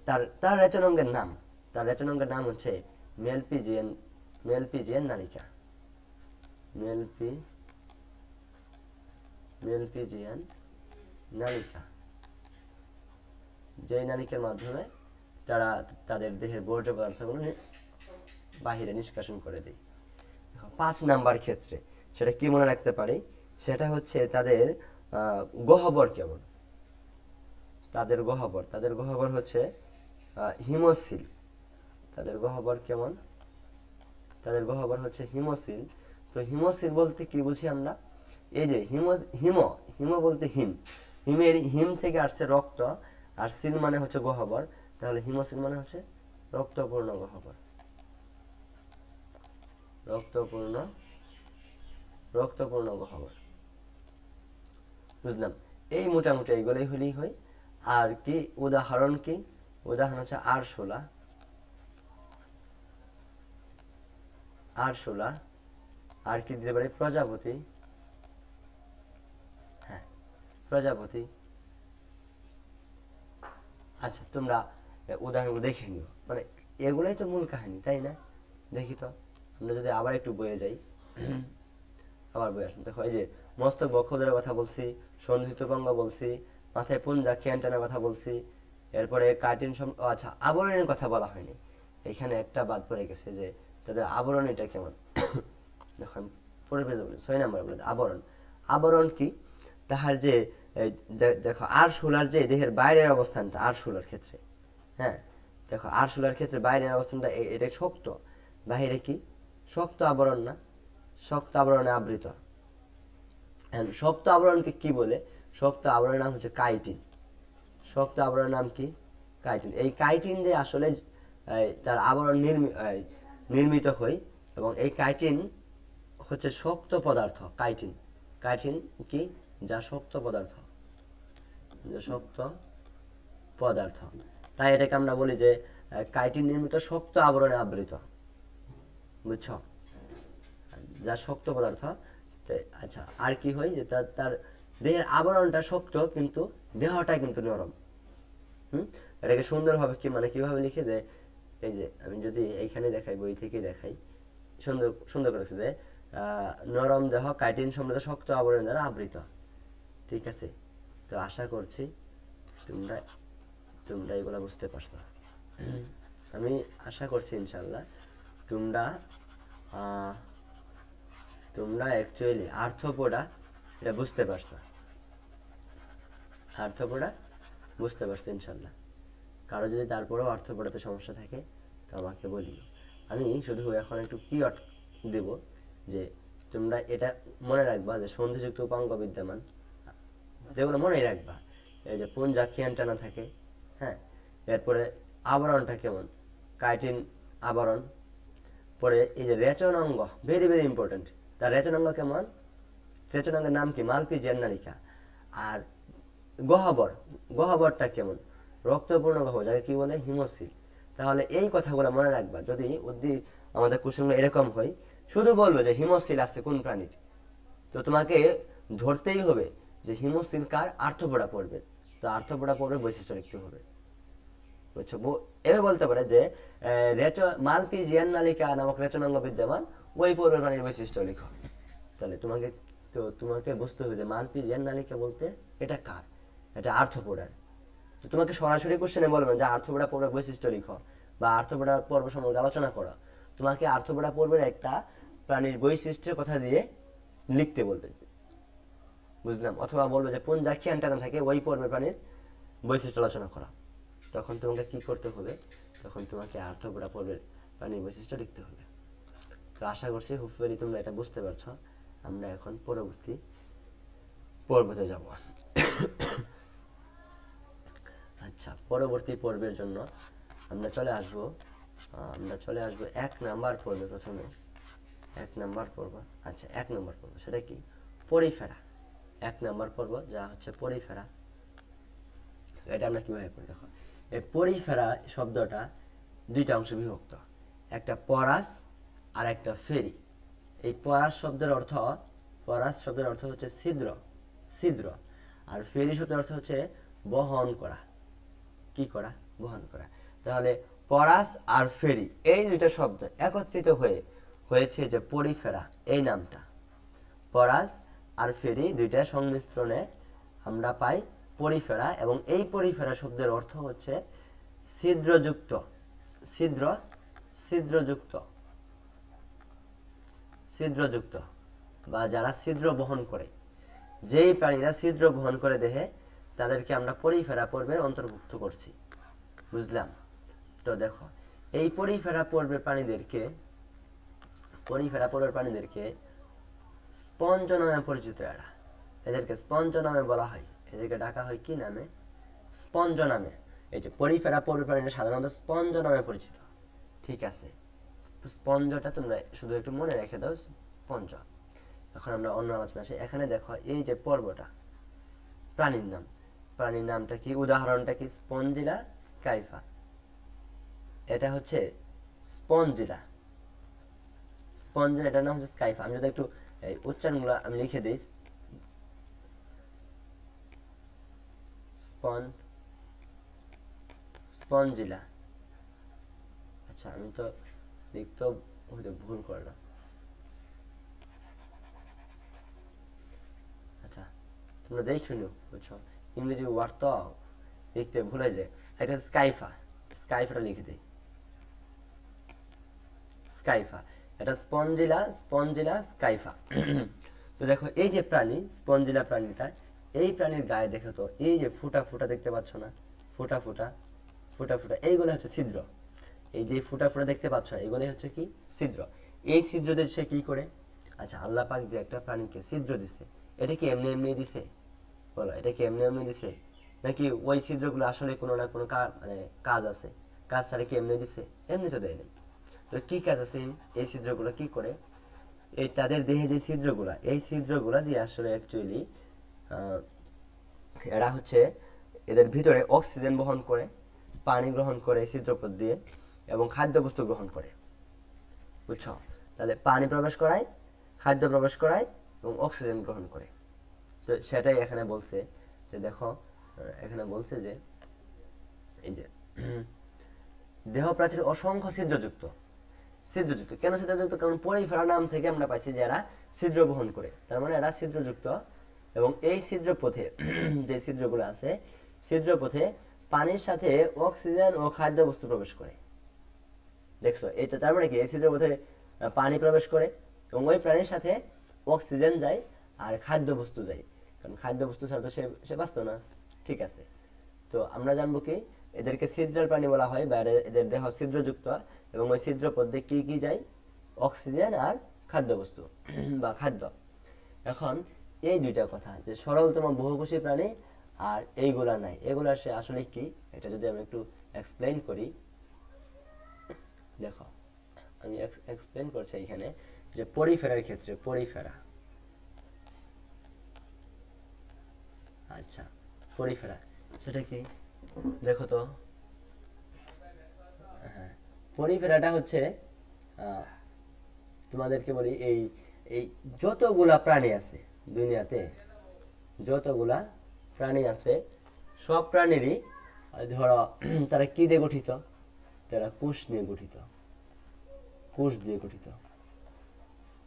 তার তার রেচন অঙ্গের নাম, তার রেচন অঙ্গের নাম হচ্ছে মেলপিজিয়ান, মেলপিজিয়ান নালিকা, মেলপিজিয়ান নালিকা। যে নালিকার মাধ্যমে তারা তাদের দেহের বর্জ্য পদার্থগুলো বাহিরে নিষ্কাশন করে দেয়। 5 নাম্বার ক্ষেত্রে সেটা কি মনে রাখতে পারি, সেটা হচ্ছে তাদের গহ্বর কেমন। তাদের গহ্বর হচ্ছে হিমোসিল। তাদের গহ্বর কেমন? তাদের গহ্বর হচ্ছে হিমোসিল। তো হিমোসিল বলতে কি বুঝি আমরা? এই যে হিম বলতে হিম, হিম থেকে আসছে রক্ত, আর সিল মানে হচ্ছে গহ্বর, তাহলে হিমোসিল মানে হচ্ছে রক্তপূর্ণ গহ্বর, রক্তপূর্ণ গহ্বর। বুঝলাম, এই মোটামুটি এইগুলোই হলেই হয়। আর কি উদাহরণ? কি উদাহরণ হচ্ছে আরশোলা, আর কি দিতে পারি? প্রজাপতি, হ্যাঁ প্রজাপতি। আচ্ছা তোমরা উদাহরণগুলো দেখে নিও, মানে এগুলোই তো মূল কাহিনী, তাই না? দেখি তো, আমরা যদি আবার একটু বয়ে যাই, আবার বয়ে আসুন। দেখো এই যে মস্তক বক্ষদেশের কথা বলছি, সন্ধিত অঙ্গ বলছি, মাথায় পুঞ্জা খেয়ানটানার কথা বলছি, এরপরে কার্টিন, আচ্ছা আবরণের কথা বলা হয়নি, এখানে একটা বাদ পড়ে গেছে, যে তাদের আবরণ এটা কেমন। দেখো আমি পরে পেয়ে যাবো, 6 নাম্বার বলে আবরণ। আবরণ কি? তাহার যে দেখো আরশোলার যে দেহের বাইরের অবস্থানটা, আরশোলার ক্ষেত্রে, হ্যাঁ দেখো আরশোলার ক্ষেত্রে বাইরের অবস্থানটা এটা শক্ত, বাহিরে কি শক্ত আবরণ না, শক্ত আবরণে আবৃত। শক্ত আবরণকে কি বলে? শক্ত আবরণের নাম হচ্ছে কাইটিন। শক্ত আবরণের নাম কি? কাইটিন। এই কাইটিন দিয়ে আসলে তার আবরণ নির্মিত হয়, এবং এই কাইটিন হচ্ছে শক্ত পদার্থ। কাইটিন, কাইটিন কি? যা শক্ত পদার্থ, যা শক্ত পদার্থ। তাই এটাকে আমরা বলি যে কাইটিন নির্মিত শক্ত আবরণে আবৃত, বুঝছ? যা শক্ত পদার্থ। আচ্ছা আর কি হয়? যে তার দেহের আবরণটা শক্ত কিন্তু দেহটা কিন্তু নরম। এটাকে সুন্দরভাবে কি মানে কিভাবে লিখে দেয়? এই যে আমি যদি এইখানে দেখাই, বই থেকে দেখাই, সুন্দর সুন্দর করেছে যে নরম দেহ কাইটিন সমৃদ্ধ শক্ত আবরণ দ্বারা আবৃত। ঠিক আছে, তো আশা করছি তোমরা তোমরা এগুলো বুঝতে পারছো। আমি আশা করছি ইনশাল্লাহ তোমরা তোমরা অ্যাকচুয়ালি আর্থপোডা এটা বুঝতে পারছো, আর্থপোডা বুঝতে পারছো ইনশাল্লাহ। কারো যদি তারপরেও আর্থপোডাতে সমস্যা থাকে তো আমাকে বলিও। আমি শুধু এখন একটু কি দেব, যে তোমরা এটা মনে রাখবা যে সন্ধিযুক্ত উপাঙ্গ বিদ্যমান, যেগুলো মনে রাখবা, এই যে পুঞ্জা খিয়ানটানা থাকে, হ্যাঁ এরপরে আবরণটা কেমন? কাইটিন আবরণ। পরে এই যে রেচন অঙ্গ, ভেরি ভেরি ইম্পর্টেন্ট, তার রেচন অঙ্গ কেমন? রেচন অঙ্গের নাম কি? মালপিজিয়ান নালিকা। আর গহ্বর, গহ্বরটা কেমন? রক্তপূর্ণ গহ্বর, যাকে কি বলে? হিমোসিল। তাহলে এই কথাগুলো মনে রাখবা। যদি আমাদের কোশ্চেনগুলো এরকম হয়, শুধু বলবে যে হিমোসিল আছে কোন প্রাণীর, তো তোমাকে ধরতেই হবে যে হিমোসিল কার, আর্থপোডা পড়বে, তো আর্থপোডা পড়বে বৈশিষ্ট্য লিখতে হবে, বুঝছো? এভাবে বলতে পারে যে মালপিজিয়ান নালিকা নামক রেচনাঙ্গ বিদ্যমান, ওই পর্বের প্রাণীর বৈশিষ্ট্য লিখো। তাহলে তোমাকে বুঝতে হবে যে মালপিজিয়ান নালিকা বলতে এটা কার, এটা আর্থপোডার। তো তোমাকে সরাসরি কোশ্চেনে বলবে যে আর্থপোডা পর্বের বৈশিষ্ট্য লিখো বা আর্থপোডা পর্ব সম্পর্কে আলোচনা করো, তোমাকে আর্থপোডা পর্বের একটা প্রাণীর বৈশিষ্ট্যের কথা দিয়ে লিখতে বলবে, বুঝলাম? অথবা বলবে যে পুঞ্জা খিয়ানটানা থাকে, ওই পর্বের প্রাণীর বৈশিষ্ট্য আলোচনা করা। তখন তোমাকে কি করতে হবে? তখন তোমাকে আর্থপোডা পর্বের প্রাণীর বৈশিষ্ট্য লিখতে হবে। তো আশা করছি হোপফুলি তোমরা এটা বুঝতে পারছো। আমরা এখন পরবর্তী পর্বতে যাব। আচ্ছা, পরবর্তী পর্বের জন্য আমরা চলে আসবো 1 নাম্বার পর্বে। প্রথমে 1 নাম্বার পর্ব, আচ্ছা 1 নাম্বার পর্ব সেটা কি? পরিফেরা। 1 নাম্বার পর্ব যা হচ্ছে পরিফেরা। এটা আমরা কিভাবে করি দেখো, এই পরিফেরা শব্দটা দুইটা অংশে বিভক্ত, একটা পরাস আর একটা ফেরি। এই পরাস শব্দের অর্থ হচ্ছে ছিদ্র, ছিদ্র। আর ফেরি শব্দের অর্থ হচ্ছে বহন করা। কি করা? বহন করা। তাহলে পরাস আর ফেরি এই দুইটা শব্দ একত্রিত হয়েছে যে পরিফেরা এই নামটা। পরাস আর ফেরি দুইটা সংমিশ্রণে আমরা পাই পরিফেরা, এবং এই পরিফেরা শব্দের অর্থ হচ্ছে ছিদ্রযুক্ত, ছিদ্র, ছিদ্রযুক্ত, ছিদ্রযুক্ত, বা যারা ছিদ্র বহন করে, যেই প্রাণীরা ছিদ্র বহন করে দেহে তাদেরকে আমরা পরিফেরা পর্বের অন্তর্ভুক্ত করছি। বুঝলাম? তো দেখো, এই পরিফেরা পর্বের প্রাণীদেরকে স্পঞ্জ নামে পরিচিত। এদেরকে স্পঞ্জ নামে বলা হয়, এদেরকে ডাকা হয় কি নামে? স্পঞ্জ নামে। এই যে পরিফেরা পর্বের প্রাণীরা সাধারণত স্পঞ্জ নামে পরিচিত। ঠিক আছে, স্পঞ্জটা তোমরা শুধু একটু মনে রেখে দাও, স্পঞ্জ। এখন আমরা অন্য আলোচনা আসি। এখানে দেখো এই যে পর্বটা, প্রাণীর নামটা কি? উদাহরণটা কি? স্পঞ্জিলা স্কাইফা। এটা হচ্ছে স্পঞ্জিলা, এটার নাম হচ্ছে স্কাইফা। আমি যদি একটু উচ্চারণগুলো আমি লিখে দিই, স্পঞ্জিলা। আচ্ছা, আমি তো লিখতেও হয়তো ভুল করলাম। আচ্ছা, তোমরা দেখে নিও, বুঝছো? ইংরেজি ওয়ার্ড তো লিখতে ভুলে যায়। এটা স্কাইফা, স্কাইফাটা লিখে দিই, স্কাইফা। এটা স্পঞ্জিলা স্কাইফা। তো দেখো এই যে প্রাণী, স্পঞ্জিলা প্রাণীটা, এই প্রাণীর গায়ে দেখো তো এই যে ফুটা ফুটা দেখতে পাচ্ছ না? ফুটা ফুটা, এইগুলো হচ্ছে ছিদ্র। এই যে ফুটা ফুটা দেখতে পাচ্ছ, এগুলো হচ্ছে কি? ছিদ্র। এই ছিদ্র দিয়ে সে কি করে? আচ্ছা, আল্লাহ পাক যে একটা প্রাণীকে ছিদ্র দিছে, এটা কি এমনি এমনি দিছে? বলো, এটা কি এমনি এমনি দিছে? নাকি ওই ছিদ্রগুলো আসলে কোনো না কোনো কাজ আছে? কাজ ছাড়া কি এমনি দিছে? এমনি তো দেয় নাই। তো কি কাজ আছে এই ছিদ্রগুলো? কি করে? এই তাদের দেহে যে ছিদ্রগুলা, এই ছিদ্রগুলা দিয়ে আসলে অ্যাকচুয়ালি এরা হচ্ছে এদের ভিতরে অক্সিজেন বহন করে, পানি গ্রহণ করে ছিদ্রপথ দিয়ে, এবং খাদ্যবস্তু গ্রহণ করে। বুঝছো? তাহলে পানি প্রবেশ করায়, খাদ্য প্রবেশ করায়, এবং অক্সিজেন গ্রহণ করে। তো সেটাই এখানে বলছে যে দেখো, এখানে বলছে যে এই যে দেহ প্রাচীর অসংখ্য ছিদ্রযুক্ত। কেন ছিদ্রযুক্ত? কারণ পরিফেরা নাম থেকে আমরা পাইছি যে এরা ছিদ্র বহন করে, তার মানে এরা ছিদ্রযুক্ত। এবং এই ছিদ্রপথে যে ছিদ্রগুলো আছে, ছিদ্রপথে পানির সাথে অক্সিজেন ও খাদ্যবস্তু প্রবেশ করে। দেখছো, এইটা তার মানে কি? এই ছিদ্রপথে পানি প্রবেশ করে, এবং ওই প্রাণীর সাথে অক্সিজেন যায় আর খাদ্যবস্তু যায়, কারণ খাদ্যবস্তু ছাড়া তো সে বাঁচত না। ঠিক আছে, তো আমরা জানবো কি এদেরকে ছিদ্রাল প্রাণী বলা হয়, বা এদের দেহ ছিদ্রযুক্ত, এবং ওই ছিদ্রপথ দিয়ে কি কি যায়? অক্সিজেন আর খাদ্যবস্তু বা খাদ্য। এখন এই দুইটা কথা, যে সরলতম বহুকোষী প্রাণী আর এইগুলা নাই, এগুলা সে আসলে কি, এটা যদি আমি একটু এক্সপ্লেইন করি। দেখো, আমি এক্সপ্লেইন করছি এখানে যে পরিফেরার ক্ষেত্রে, আচ্ছা, পরিফেরা সেটা কি? দেখো তো, হ্যাঁ, পরিফেরাটা হচ্ছে তোমাদেরকে বলি, এই এই যতগুলা প্রাণী আছে দুনিয়াতে, যতগুলা প্রাণী আছে, সব প্রাণীরই ধরো তারা কি দিয়ে গঠিত? তারা কোষ নিয়ে গঠিত, কোষ দিয়ে গঠিত।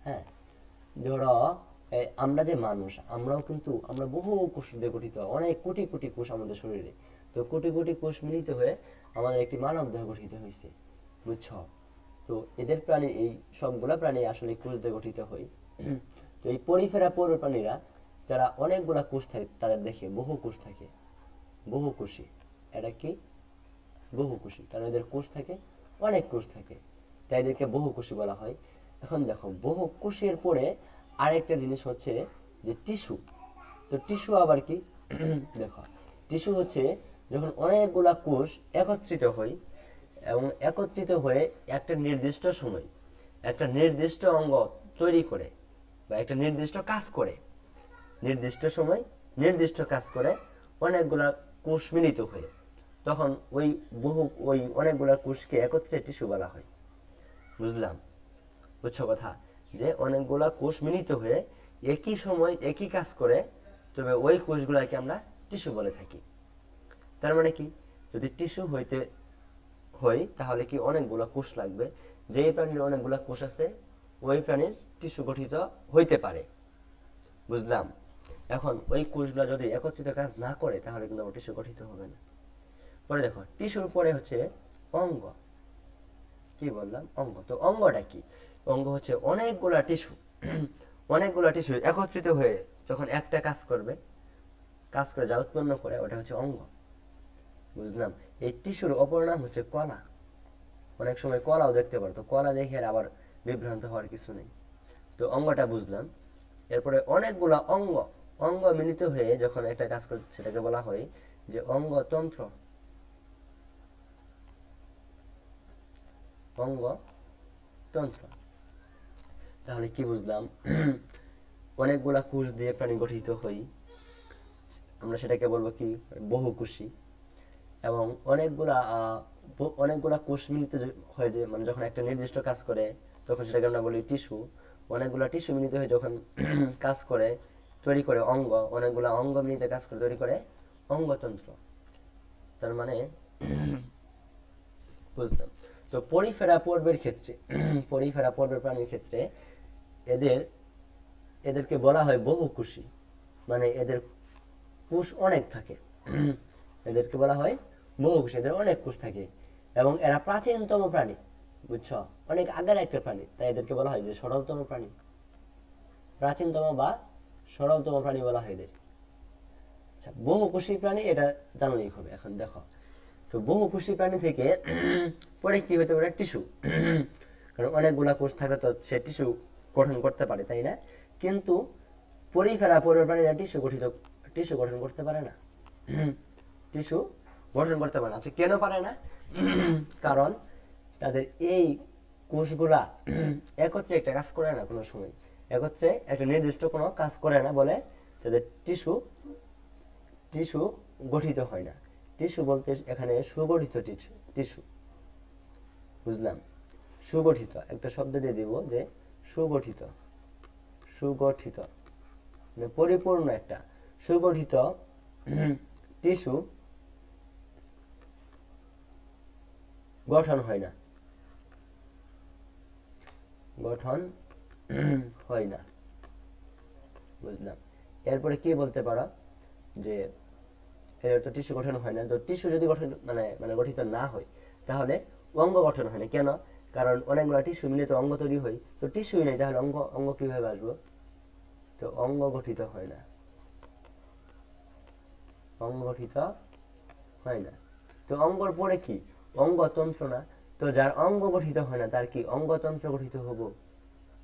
হ্যাঁ, ধরো আমরা যে মানুষ, আমরা বহু কোষ দিয়ে গঠিত, অনেক কোটি কোটি কোষ আমাদের শরীরে। তো কোটি কোটি কোষ মিলিত হয়ে আমাদের একটি মানব দেহ গঠিত হয়েছে। বুঝছ? তো এদের প্রাণী, এই সবগুলা প্রাণী আসলে কোষ দিয়ে গঠিত হয়। তো এই পরিফেরা পৌর প্রাণীরা, তারা অনেকগুলা কোষ থাকে, তাদের দেখে বহু কোষ থাকে, বহুকোষী। এটা কি? বহুকোষী, কারণ এদের কোষ থাকে, অনেক কোষ থাকে, তাই এদেরকে বহুকোষী বলা হয়। এখন দেখো, বহুকোষের পরে আরেকটা জিনিস হচ্ছে যে টিস্যু। তো টিস্যু আবার কি? দেখো, টিস্যু হচ্ছে যখন অনেকগুলা কোষ একত্রিত হয়, এবং একত্রিত হয়ে একটা নির্দিষ্ট সময় একটা নির্দিষ্ট অঙ্গ তৈরি করে, বা একটা নির্দিষ্ট কাজ করে, নির্দিষ্ট সময় নির্দিষ্ট কাজ করে, অনেকগুলা কোষ মিলিত হয়ে তখন ওই ওই অনেকগুলা কোষকে একত্রে টিস্যু বলা হয়। বুঝলাম? বুঝছো কথা? যে অনেকগুলা কোষ মিলিত হয়ে একই সময় একই কাজ করে, তবে ওই কোষগুলাকে আমরা টিস্যু বলে থাকি। তার মানে কি, যদি টিস্যু হইতে হয় তাহলে কি অনেকগুলা কোষ লাগবে। যেই প্রাণীর অনেকগুলা কোষ আছে ওই প্রাণীর টিস্যু গঠিত হইতে পারে। বুঝলাম? এখন ওই কোষগুলা যদি একত্রিত কাজ না করে তাহলে কিন্তু আমার টিস্যু গঠিত হবে না। পরে দেখো, টিস্যুর পরে হচ্ছে অঙ্গ। কি বললাম? অঙ্গ। তো অঙ্গটা কি? অঙ্গ হচ্ছে অনেকগুলা টিস্যু অনেকগুলা টিস্যু একত্রিত হয়ে যখন একটা কাজ করবে, কাজ করে যা উৎপন্ন করে ওটা হচ্ছে অঙ্গ। বুঝলাম? এই টিস্যুর অপর নাম হচ্ছে কলা। অনেক সময় কলাও দেখতে পারো, তো কলা দেখে আবার বিভ্রান্ত হওয়ার কিছু নেই। তো অঙ্গটা বুঝলাম। এরপরে অনেকগুলা অঙ্গ, অঙ্গ মিলিত হয়ে যখন একটা কাজ করে সেটাকে বলা হয় যে অঙ্গতন্ত্র। অঙ্গতন্ত্র। তাহলে কি বুঝলাম? অনেকগুলা কোষ দিয়ে প্রাণী গঠিত হই, আমরা সেটাকে বলবো কি, বহুকোষী। এবং অনেকগুলা কোষ মিলিত হয়, যে মানে যখন একটা নির্দিষ্ট কাজ করে তখন সেটাকে আমরা বলি টিস্যু। অনেকগুলা টিস্যু মিলিত হয়ে যখন কাজ করে তৈরি করে অঙ্গ, অনেকগুলা অঙ্গ মিলিত কাজ করে তৈরি করে অঙ্গতন্ত্র। তার মানে বুঝলাম। তো পরিফেরা পর্বের ক্ষেত্রে পরিফেরা পর্বের প্রাণীর ক্ষেত্রে এদের এদেরকে বলা হয় বহুকোষী। মানে এদের কোষ অনেক থাকে। এদেরকে বলা হয় বহুকোষী, এদের অনেক কোষ থাকে। এবং এরা প্রাচীনতম প্রাণী। বুঝছ? অনেক আগের একটা প্রাণী, তাই এদেরকে বলা হয় যে সরলতম প্রাণী। প্রাচীনতম বা সরলতম প্রাণী বলা হয় এদের। আচ্ছা, বহুকোষী প্রাণী এটা জানলেই হবে। এখন দেখো, তো বহুকোষী প্রাণী থেকে পরে কি হতে পারে? টিস্যু। কারণ অনেকগুলা কোষ থাকলে তো সে টিস্যু গঠন করতে পারে, তাই না? কিন্তু পরিফেরা পর্বের প্রাণীরা টিস্যু গঠন করতে পারে না। টিস্যু গঠন করতে পারে না। আচ্ছা, কেন পারে না? কারণ তাদের এই কোষগুলা একত্রে একটা কাজ করে না কোনো সময়। একত্রে একটা নির্দিষ্ট কোনো কাজ করে না বলে তাদের টিস্যু টিস্যু গঠিত হয় না। টিস্যু বলতে এখানে সুগঠিত টিস্যু। বুঝলাম? সুগঠিত একটা শব্দ দিয়ে দিব যে সুগঠিত। সুগঠিত মানে পরিপূর্ণ একটা সুগঠিত টিস্যু গঠন হয় না। গঠন হয় না। বুঝলাম? এরপরে কি বলতে পারো যে এর তো টিস্যু গঠন হয় না। তো টিস্যু যদি গঠন মানে মানে গঠিত না হয় তাহলে অঙ্গ গঠন হয় না। কেন? কারণ অনেকগুলো টিস্যু মিলে তো অঙ্গ তৈরি হয়। তো টিস্যুই নেই, তাহলে অঙ্গ অঙ্গ কিভাবে আসবো? তো অঙ্গ গঠিত হয় না। অঙ্গ গঠিত হয় না। তো অঙ্গর পরে কি? অঙ্গতন্ত্র না? তো যার অঙ্গ গঠিত হয় না তার কি অঙ্গতন্ত্র গঠিত হবো?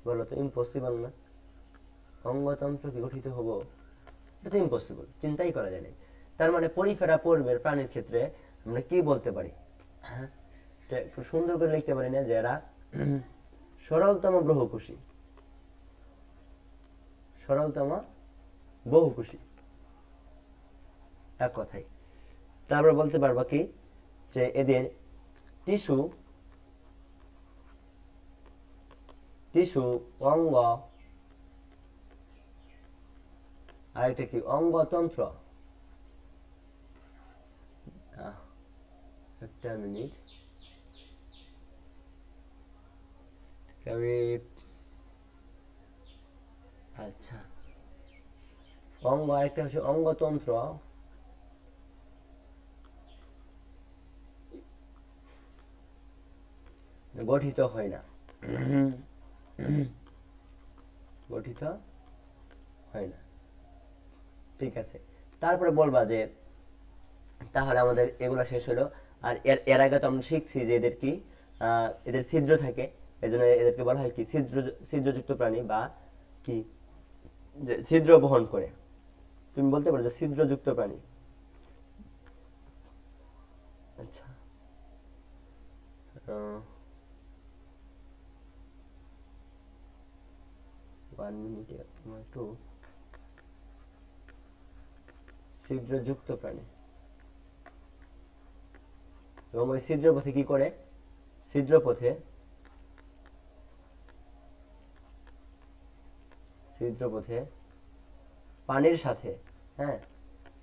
বলো তো, ইম্পসিবল না? অঙ্গতন্ত্র কি গঠিত হবো? এটা তো ইম্পসিবল, চিন্তাই করা যায় না। তার মানে পরিফেরা পর্বের প্রাণীর ক্ষেত্রে আমরা কি বলতে পারি? হ্যাঁ, এটা একটু সুন্দর করে লিখতে পারি না যে এরা সরলতম বহুকোষী। সরলতম বহুকোষী, এক কথায়। তারপর বলতে পারবা কি যে এদের টিস্যু টিস্যু অঙ্গ, আর এটা কি অঙ্গতন্ত্র। একটা মিনিট, আচ্ছা, অঙ্গ আরেকটা হচ্ছে অঙ্গতন্ত্র। গঠিত হয় না। গঠিত হয় না। ঠিক আছে। তারপরে বলবা যে তাহলে আমাদের এগুলা শেষ হলো। আর এর এর আগে তো আমরা শিখছি যে এদের কি এদের ছিদ্র থাকে। এই জন্য এদেরকে বলা হয় কি ছিদ্রযুক্ত প্রাণী, বা কি যে ছিদ্র বহন করে। তুমি বলতে পারো যে ছিদ্রযুক্ত প্রাণী। আচ্ছা, 1 মিনিট একটু। ছিদ্রযুক্ত প্রাণী, এবং ওই ছিদ্রপথে কি করে, ছিদ্রপথে পানির সাথে, হ্যাঁ,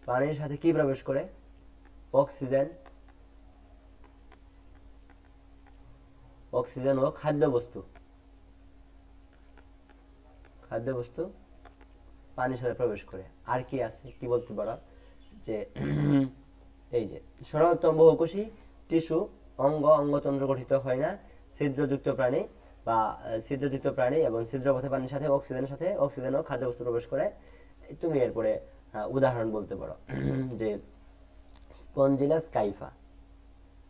পানির সাথে কি প্রবেশ করে, অক্সিজেন ও খাদ্যবস্তু পানির সাথে প্রবেশ করে। আর কি আছে, কি বলতে পারো যে এই যে সরলতম বহুকোষী টিস্যু অঙ্গতন্ত্র গঠিত হয় না, ছিদ্রযুক্ত প্রাণী এবং ছিদ্রপথে পানির সাথে অক্সিজেন ও খাদ্যবস্তু প্রবেশ করে। তুমি এরপরে উদাহরণ বলতে পারো যে স্পঞ্জিলাস কাইফা,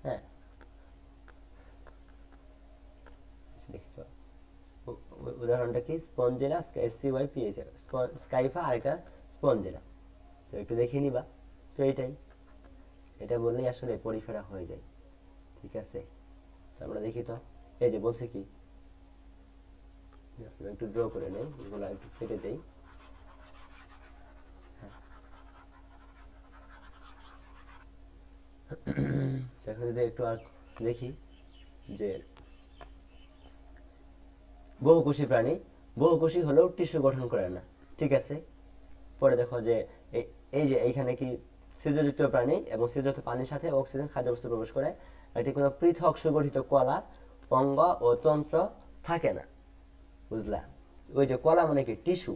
হ্যাঁ, উদাহরণটা কি, স্পঞ্জিলাস SCYPH, স্কাইফা আর একটা স্পঞ্জিলা। তো একটু দেখে নিবা। তো এটা বললেই আসলে পরিফেরা হয়ে যায়। ঠিক আছে, তো আমরা দেখি। তো এই যে বলছে কি, একটু ড্র করে নেই, এগুলো একটু কেটে দেই। এখন যদি একটু আর দেখি যে বহুকোষী হলেও টিস্যু গঠন করে না। ঠিক আছে, পরে দেখো যে এই যে এইখানে কি ছিদ্রযুক্ত প্রাণী এবং ছিদ্রযুক্ত পানির সাথে অক্সিজেন খাদ্যবস্তু প্রবেশ করে। এটি কোনো পৃথক সুগঠিত কলা, অঙ্গ ও তন্ত্র থাকে না। বুঝলা, ওই যে কলা মানে কি টিস্যু,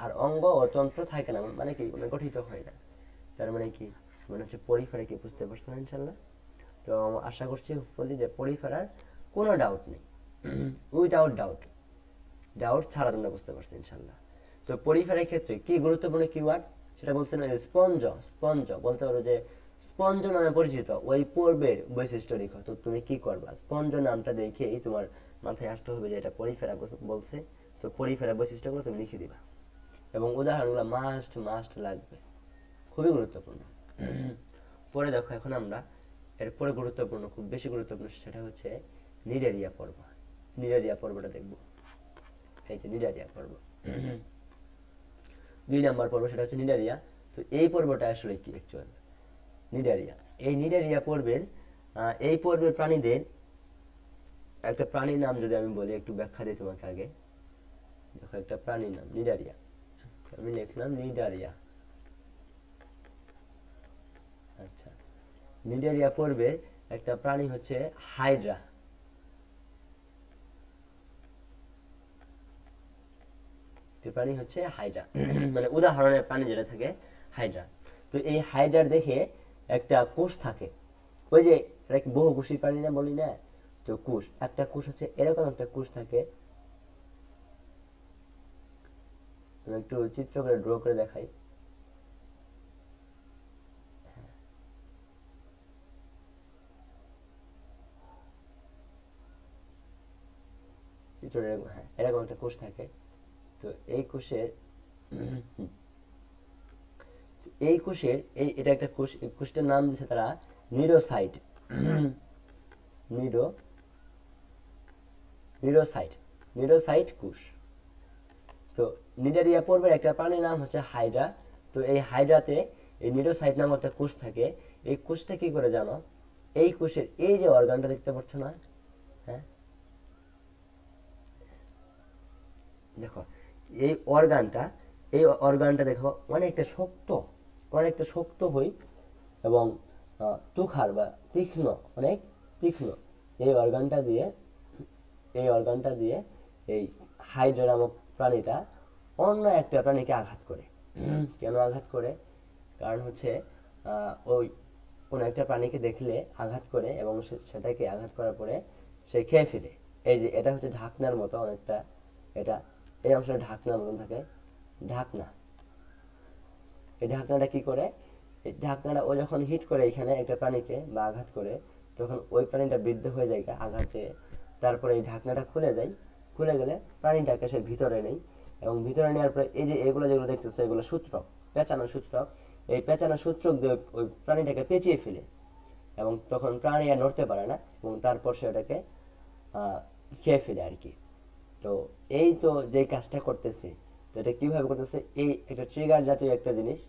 আর অঙ্গ ও তন্ত্র থাকে না মানে কি, মানে গঠিত হয় না। তার মানে কি, মানে হচ্ছে পরিফেরা। কি বুঝতে পারছো না ইনশাল্লাহ? তো আশা করছি হোপফুলি যে পরিফেরার কোনো ডাউট নেই, উইদাউট ডাউট ছাড়া তোমরা বুঝতে পারছো ইনশাল্লাহ। তো পরিফেরার ক্ষেত্রে কি গুরুত্বপূর্ণ কিওয়ার্ড সেটা বলছে না, স্পঞ্জ বলতে পারো যে স্পঞ্জ নামে পরিচিত ওই পর্বের বৈশিষ্ট্য লিখো। তো তুমি কি করবা, স্পঞ্জ নামটা দেখেই তোমার মাথায় আসতে হবে যে এটা পরিফেরা বলছে। তো পরিফেরা বৈশিষ্ট্যগুলো তুমি লিখে দিবা এবং উদাহরণগুলো মাস্ট লাগবে, খুবই গুরুত্বপূর্ণ। পরে দেখো, এখন আমরা এরপরে গুরুত্বপূর্ণ, খুব বেশি গুরুত্বপূর্ণ, সেটা হচ্ছে নিডারিয়া পর্বটা দেখব। এই যে নিডারিয়া পর্ব, 2 নম্বর পর্ব, সেটা হচ্ছে নিডারিয়া। তো এই পর্বটা আসলে কি অ্যাকচুয়াল নিডারিয়া? এই নিডারিয়া পর্বের প্রাণীদের একটা প্রাণীর নাম যদি আমি বলি, একটু ব্যাখ্যা দিই তোমাকে আগে। দেখো, একটা প্রাণীর নাম নিডারিয়া, আমি লিখলাম নিডারিয়া। আচ্ছা, নিডারিয়া পর্বে একটা প্রাণী হচ্ছে হাইড্রা। প্রাণী হচ্ছে হাইড্রা, মানে উদাহরণের প্রাণী যেটা থাকে হাইড্রা। তো এই হাইড্রার দেখে একটা কোষ থাকে, ওই যে বহুকোষী প্রাণী না বলি না, তো একটা কোষ হচ্ছে এরকম একটা কোষ থাকে। একটু চিত্র করে ড্র করে দেখাই। হ্যাঁ, এরকম একটা কোষ থাকে। তো এই কোষের এটা একটা কোষ, এই কোষটার নাম দিয়েছে তারা নিউরোসাইট। নিউরোসাইট কোষ। তো নিডারিয়া পর্বের একটা প্রাণীর নাম হচ্ছে হাইড্রা। তো এই হাইড্রাতে এই নিউরোসাইট নামক একটা কোষ থাকে। এই কোষটা কি করে জানো, এই কোষের এই যে অর্গানটা দেখতে পাচ্ছ না, হ্যাঁ, দেখো এই অর্গানটা দেখো অনেকটা শক্ত হয় এবং তুখার বা তীক্ষ্ণ, অনেক তীক্ষ্ণ। এই অর্গানটা দিয়ে এই হাইড্রা নামক প্রাণীটা অন্য একটা প্রাণীকে আঘাত করে। কেন আঘাত করে? কারণ হচ্ছে ওই কোনো একটা প্রাণীকে দেখলে আঘাত করে এবং সেটাকে আঘাত করার পরে সে খেয়ে ফেলে। এই যে এটা হচ্ছে ঢাকনার মতো অনেকটা, এটা এই অংশটা ঢাকনার মতন থাকে, ঢাকনা। এই ঢাকনাটা কি করে, এই ঢাকনাটা ও যখন হিট করে এখানে একটা প্রাণীকে বা আঘাত করে, তখন ওই প্রাণীটা বৃদ্ধ হয়ে যায় আঘাতে। তারপরে এই ঢাকনাটা খুলে গেলে প্রাণীটাকে সে ভিতরে নেই এবং ভিতরে নেওয়ার পরে এই যে এগুলো যেগুলো দেখতেছে, এগুলো সূত্রক, পেঁচানো সূত্রক। এই পেঁচানো সূত্রক দিয়ে ওই প্রাণীটাকে পেঁচিয়ে ফেলে এবং তখন প্রাণী আর নড়তে পারে না এবং তারপর সে ওটাকে খেয়ে ফেলে আর কি। তো এই তো যে কাজটা করতেছে, তো এটা কিভাবে করতেছে, এই একটা ট্রিগার জাতীয় একটা জিনিস,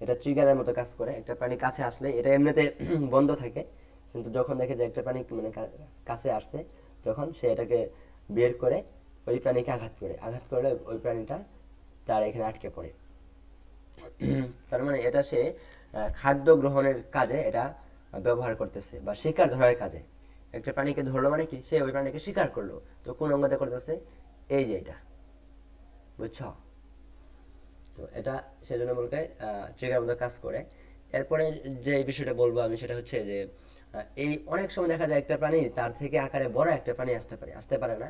এটা ট্রিগারের মতো কাজ করে। একটা প্রাণী কাছে আসলে এটা এমনিতে বন্ধ থাকে, কিন্তু যখন দেখে যে একটা প্রাণী মানে কাছে আসছে, তখন সে এটাকে বের করে ওই প্রাণীকে আঘাত করলে ওই প্রাণীটা তার এখানে আটকে পড়ে। তার মানে এটা সে খাদ্য গ্রহণের কাজে এটা ব্যবহার করতেছে, বা শিকার ধরার কাজে। একটা প্রাণীকে ধরলো মানে কি, সে ওই প্রাণীকে শিকার করলো। তো কোন অঙ্গতে করতেছে? এই যে এটা, বুঝছ? তো এটা সেজন্য বলতে ট্রিগার মতো কাজ করে। এরপরে যে বিষয়টা বলবো আমি, সেটা হচ্ছে যে এই অনেক সময় দেখা যায় একটা প্রাণী তার থেকে আকারে বড় একটা প্রাণী আসতে পারে না।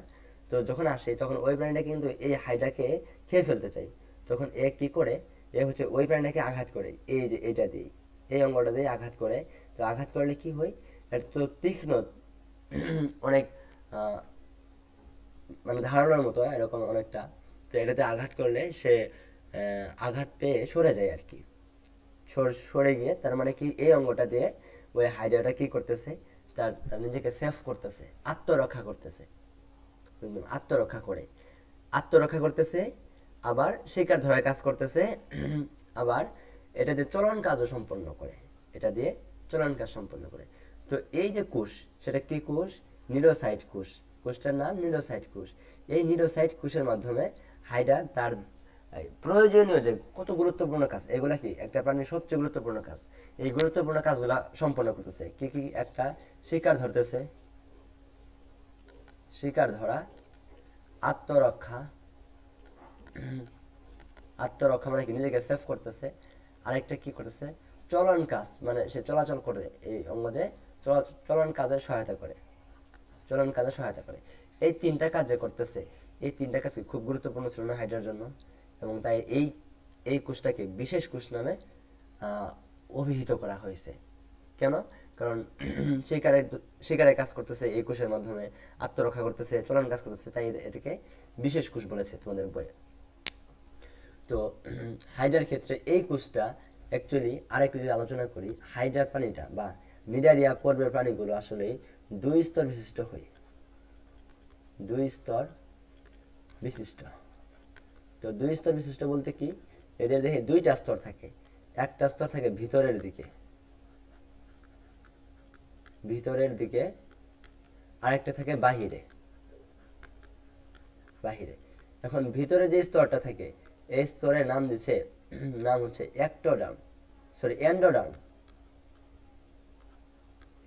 তো যখন আসে তখন ওই প্রাণীটা কিন্তু এই হাইড্রাকে খেয়ে ফেলতে চাই। তখন এ কি করে, এ হচ্ছে ওই প্রাণীটাকে আঘাত করে, এই যে এটা দিয়ে, এই অঙ্গটা দিয়ে আঘাত করে। তো আঘাত করলে কি হয়, এটা তো তীক্ষ্ণ, অনেক মানে ধারণার মতো এরকম অনেকটা। তো এটাতে আঘাত করলে সে আঘাত পেয়ে সরে যায় আর কি। সরে গিয়ে তার মানে কি, এই অঙ্গটা দিয়ে ওই হাইড্রাটা কি করতেছে, তার তার নিজেকে সেফ করতেছে, আত্মরক্ষা করতেছে। আত্মরক্ষা করে, আত্মরক্ষা করতেছে, আবার শিকার ধরার কাজ করতেছে, আবার এটা দিয়ে চলন কাজও সম্পন্ন করে, এটা দিয়ে চলন কাজ সম্পন্ন করে। তো এই যে কোষ, সেটা কি কোষ? নিডোসাইট কোষ। কোষটার নাম নিডোসাইট কোষ। এই নিডোসাইট কোষের মাধ্যমে হাইড্রা তার প্রয়োজনীয় যে কত গুরুত্বপূর্ণ কাজ, এগুলা কি একটা প্রাণীর সবচেয়ে গুরুত্বপূর্ণ কাজ, এই গুরুত্বপূর্ণ কাজগুলা সম্পন্ন করতেছে। কি কি? একটা শিকার ধরতেছে, শিকার ধরা, আত্মরক্ষা, আত্মরক্ষা মানে কি, নিজেকে সেফ করতেছে। আরেকটা কি করতেছে? চলন কাজ, মানে সে চলাচল করে, এই অঙ্গদে চলন কাজে সহায়তা করে, চলন কাজে সহায়তা করে। এই তিনটা কাজ যে করতেছে, এই তিনটা কাজ খুব গুরুত্বপূর্ণ ছিল না হাইড্রার জন্য, এবং তাই এই এই কোষটাকে বিশেষ কোষ নামে অভিহিত করা হয়েছে। কেন? কারণ শিকারের কাজ করতেছে এই কোষের মাধ্যমে, আত্মরক্ষা করতেছে, চলন কাজ করতেছে, তাই এটাকে বিশেষ কোষ বলেছে তোমাদের বইয়ে। তো হাইড্রার ক্ষেত্রে এই কোষটা অ্যাকচুয়ালি, আরেকটু যদি আলোচনা করি, হাইড্রার প্রাণীটা বা নিডারিয়া পর্বের প্রাণীগুলো আসলে দুই স্তর বিশিষ্ট হয়, দুই স্তর বিশিষ্ট। তো দুই স্তর বিশিষ্ট বলতে কি, এদের দেহে দুইটা স্তর থাকে। একটা স্তর থাকে ভিতরের দিকে, ভিতরের দিকে, আরেকটা থাকে বাহিরে, বাহিরে। এখন ভিতরে যে স্তরটা থাকে, এই স্তরের নাম দিচ্ছে, নাম হচ্ছে এক্টোডার্ম, সরি এন্ডোডার্ম,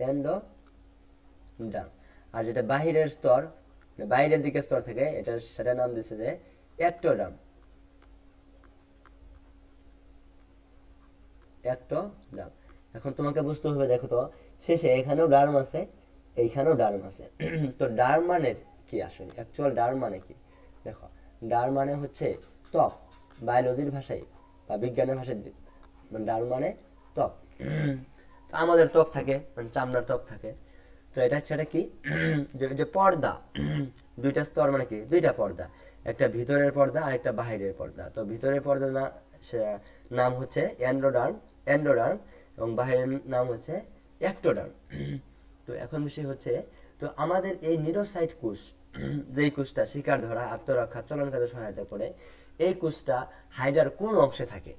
এন্ডোডার্ম। আর যেটা বাহিরের স্তর, বাইরের দিকে স্তর থেকে, এটা সেটার নাম দিচ্ছে যে একটোডার্ম, একটোডার্ম। এখন তোমাকে বুঝতে হবে, দেখো তো শেষে এখানেও ডার্ম আছে, এইখানেও ডার্ম আছে। তো ডার্ম মানে কি আসলে, অ্যাকচুয়াল ডার্ম মানে কি? দেখো, ডার্ম মানে হচ্ছে ত্বক, বায়োলজির ভাষায় বা বিজ্ঞানের ভাষায় ডার্ম মানে ত্বক। তো আমাদের ত্বক থাকে, মানে চামড়ার ত্বক থাকে। তো এটা হচ্ছে কি, যে পর্দা, দুইটা স্তর মানে কি, দুইটা পর্দা, একটা ভিতরের পর্দা আর একটা বাহিরের পর্দা। তো ভিতরের পর্দা নাম হচ্ছে এন্ডোডার্ম, এন্ডোডার্ম, এবং বাহিরের নাম হচ্ছে একটোডার্ম। তো এখন বিষয় হচ্ছে, তো আমাদের এই নিডোসাইট কোষ, যেই কোষটা শিকার ধরা, আত্মরক্ষা, চলন কাজে সহায়তা করে, এই কোষটা হাইড্রার কোন অংশে থাকে?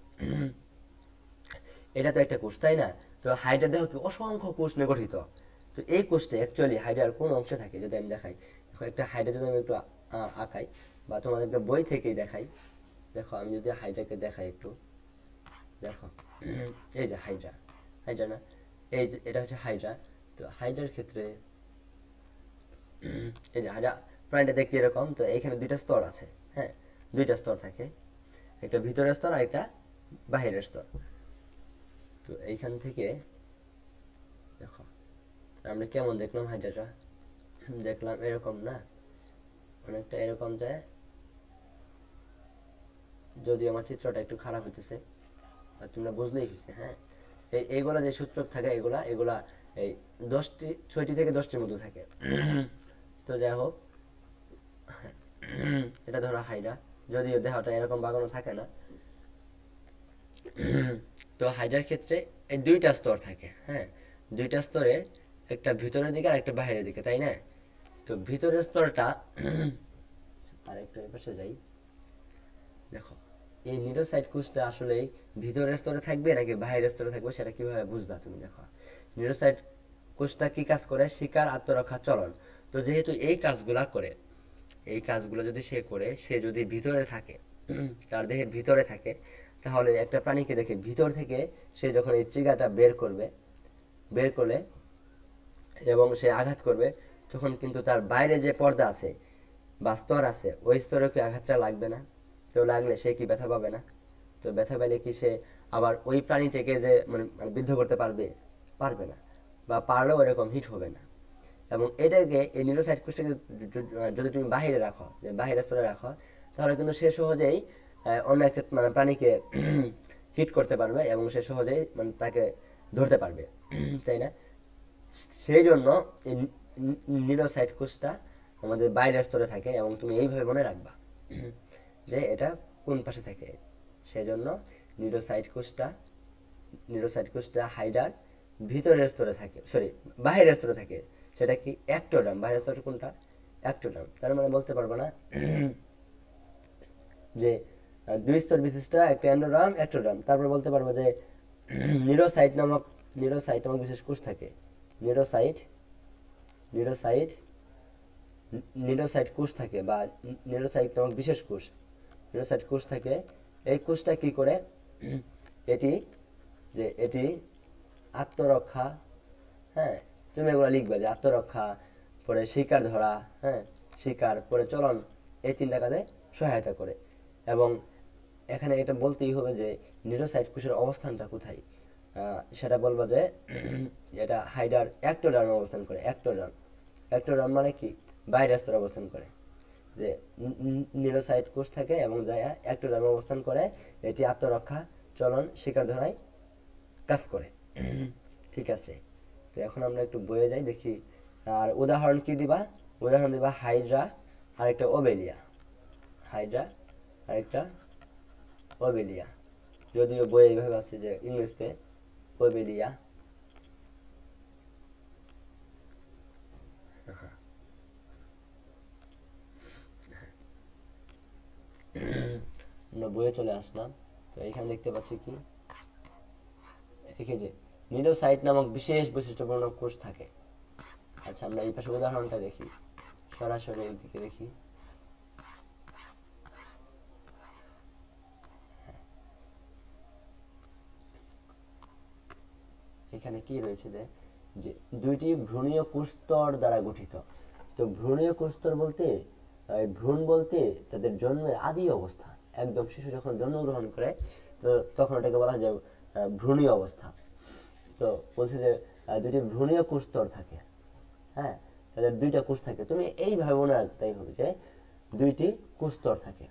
এটা তো একটা কোষ, তাই না? তো হাইড্রার দেহ কি অসংখ্য কোষ নিয়ে গঠিত। তো এই কোষটা অ্যাকচুয়ালি হাইড্রার কোন অংশে থাকে যদি আমি দেখাই, দেখো একটা হাইড্রা যদি আমি একটু আঁকাই, বা তোমাদেরকে বই থেকেই দেখাই। দেখো আমি যদি হাইড্রাকে দেখাই একটু, দেখো এই যে হাইড্রা, হাইড্রা না, এই যে এটা হচ্ছে হাইড্রা। তো হাইড্রার ক্ষেত্রে এই যে হাইড্রা প্রাণীটা দেখতে এরকম। তো এখানে দুইটা স্তর আছে, হ্যাঁ, দুইটা স্তর থাকে, একটা ভিতরের স্তর আর একটা বাহিরের স্তর। তো এইখান থেকে দেখো আমরা কেমন দেখলাম হাইড্রাটা, দেখলাম এরকম না, অনেকটা এরকম যায়। যদি আমার চিত্রটা একটু খারাপ হইতেছে, তোমরা বুঝলেই হয়েছে, হ্যাঁ। এইগুলা যে সূত্রক থাকে, এগুলা এগুলা এই 6টি থেকে 10টির মধ্যে থাকে। তো যাই হোক, এটা ধরো হাইড্রা, যদিও দেহটা এরকম বাগানো থাকে না। তো হাইড্রার ক্ষেত্রে এই দুইটা স্তর থাকে, হ্যাঁ, দুইটা স্তরের, একটা ভিতরের দিকে আর একটা বাইরের দিকে, তাই না? তো ভিতরের স্তরটা আর একটু এপাশে যাই, দেখো এই নিডোসাইট কোষটা আসলে ভিতরের স্তরে থাকবে নাকি বাইরের স্তরে থাকবে, সেটা কিভাবে বুঝবা তুমি? দেখো নিডোসাইট কোষটা কি কাজ করে? শিকার, আত্মরক্ষা, চলন। তো যেহেতু এই কাজগুলা করে, এই কাজগুলো যদি সে করে, সে যদি ভিতরে থাকে, তার দেহের ভিতরে থাকে, তাহলে একটা প্রাণীকে দেখে ভিতর থেকে সে যখন এই ট্রিগারটা বের করবে, বের করলে এবং সে আঘাত করবে, তখন কিন্তু তার বাইরে যে পর্দা আছে বা স্তর আছে, ওই স্তরে কি আঘাতটা লাগবে না? তো লাগলে সে কি ব্যথা পাবে না? তো ব্যথা পেলে কি সে আবার ওই প্রাণীটাকে যে মানে বিদ্ধ করতে পারবে? পারবে না, বা পারলেও এরকম হিট হবে না। এবং এটাকে, এই নিউরোসাইট কোষটাকে যদি তুমি বাহিরে রাখো, যে বাহিরে স্তরে রাখো, তাহলে কিন্তু সে সহজেই অন্য একটা মানে প্রাণীকে হিট করতে পারবে এবং সে সহজেই মানে তাকে ধরতে পারবে, তাই না? সেই জন্য এই নিউরোসাইট কোষটা আমাদের বাইরের স্তরে থাকে এবং তুমি এইভাবে মনে রাখবা যে এটা কোন পাশে থাকে। সেজন্য নিউরোসাইট কোষটা নিউরোসাইট কোষটা হাইডার ভিতরের স্তরে থাকে, সরি বাহিরের স্তরে থাকে। সেটা কি? অ্যাক্টোডার্ম। বাইরের স্তরে কোনটা? অ্যাক্টোডার্ম। তার মানে বলতে পারবো না যে দুই স্তর বিশিষ্ট একটা অ্যান্ডোডার্ম, অ্যাক্টোডার্ম। তারপর বলতে পারবো যে নিউরোসাইট নামক বিশেষ কোষ থাকে। নিউরোসাইট নিউরোসাইট নিউরোসাইট কোষ থাকে, বা নিউরোসাইট নামক বিশেষ কোষ, নিউরোসাইট কোষ থাকে। এই কোষটা কি করে? এটি এটি আত্মরক্ষা, হ্যাঁ, তুমি এগুলো লিখবে যে আত্মরক্ষা, পরে শিকার ধরা, হ্যাঁ, শিকার, পরে চলন, এই তিনটা কাজে সহায়তা করে। এবং এখানে এটা বলতেই হবে যে নিউরোসাইট কোষের অবস্থানটা কোথায়। সেটা বলবো যে এটা হাইডার অ্যাক্টোডার্মে অবস্থান করে। অ্যাক্টোডার্ম মানে কি? বাইরের স্তরে অবস্থান করে। যে নিউরোসাইট কোষ থাকে এবং যায় অ্যাক্টোডার্মে অবস্থান করে। এটি আত্মরক্ষা, চলন, শিকার ধরায় কাজ করে। ঠিক আছে, তো এখন আমরা একটু বয়ে যাই, দেখি। আর উদাহরণ কি দিবা? উদাহরণ দিবা হাইড্রা আর একটা ওবেলিয়া। হাইড্রা আর একটা ওবেলিয়া। যদিও বই এইভাবে আছে যে ইংলিশে ওবেলিয়া। আমরা বইয়ে চলে আসলাম। তো এখানে দেখতে পাচ্ছি কি, যে নিউরোসাইট নামক বিশেষ বৈশিষ্ট্যপূর্ণ কোষ থাকে। আচ্ছা, আমরা এই পাশে উদাহরণটা দেখি, সরাসরি এই দিকে দেখি। এখানে কি রয়েছে? যে দুইটি ভ্রূণীয় কোষস্তর দ্বারা গঠিত। তো ভ্রূণীয় কোষস্তর বলতে, ভ্রূণ বলতে তাদের জন্মের আদি অবস্থা, একদম শিশু যখন জন্মগ্রহণ করে, তো তখন এটাকে বলা হয় যে ভ্রূণীয় অবস্থা। তো বলছে যে দুইটি ভ্রূণীয় কোষস্তর থাকে, হ্যাঁ, তাদের দুইটা কোষ থাকে। তুমি এইভাবে মনে রাখতেই হবে যে দুইটি কোষস্তর থাকে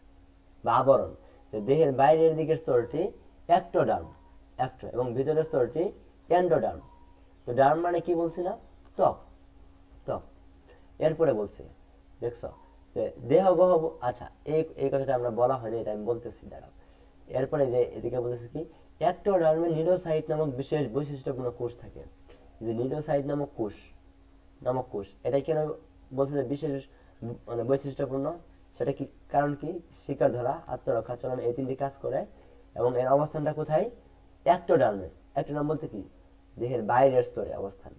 বা আবরণ। যে দেহের বাইরের দিকের স্তরটি অ্যাক্টোডার্ম, এবং ভিতরের স্তরটি অ্যান্ডোডার্ম। তো ডার্ম মানে কি বলছিলাম? ত্বক, ত্বক। এরপরে বলছে, দেখছো যে দেহ গহ্বর। আচ্ছা, এই কথাটা আমরা বলা হয়নি, এটা আমি বলতেছি, দাঁড়াও। এরপরে যে এদিকে বলতেছি কি, অ্যাক্টোডার্মে নিউরোসাইট নামক বিশেষ বৈশিষ্ট্যপূর্ণ কোষ থাকে। যে নিউরোসাইট নামক কোষ এটাই কেন বলছে যে বিশেষ মানে বৈশিষ্ট্যপূর্ণ? সেটা কি কারণ? কি? শিকার ধরা, আত্মরক্ষা, চলন, এই তিনটি কাজ করে। এবং এর অবস্থানটা কোথায়? অ্যাক্টোডার্মে। অ্যাক্টোডার্ম বলতে কি? দেহের বাইরের স্তরে অবস্থান।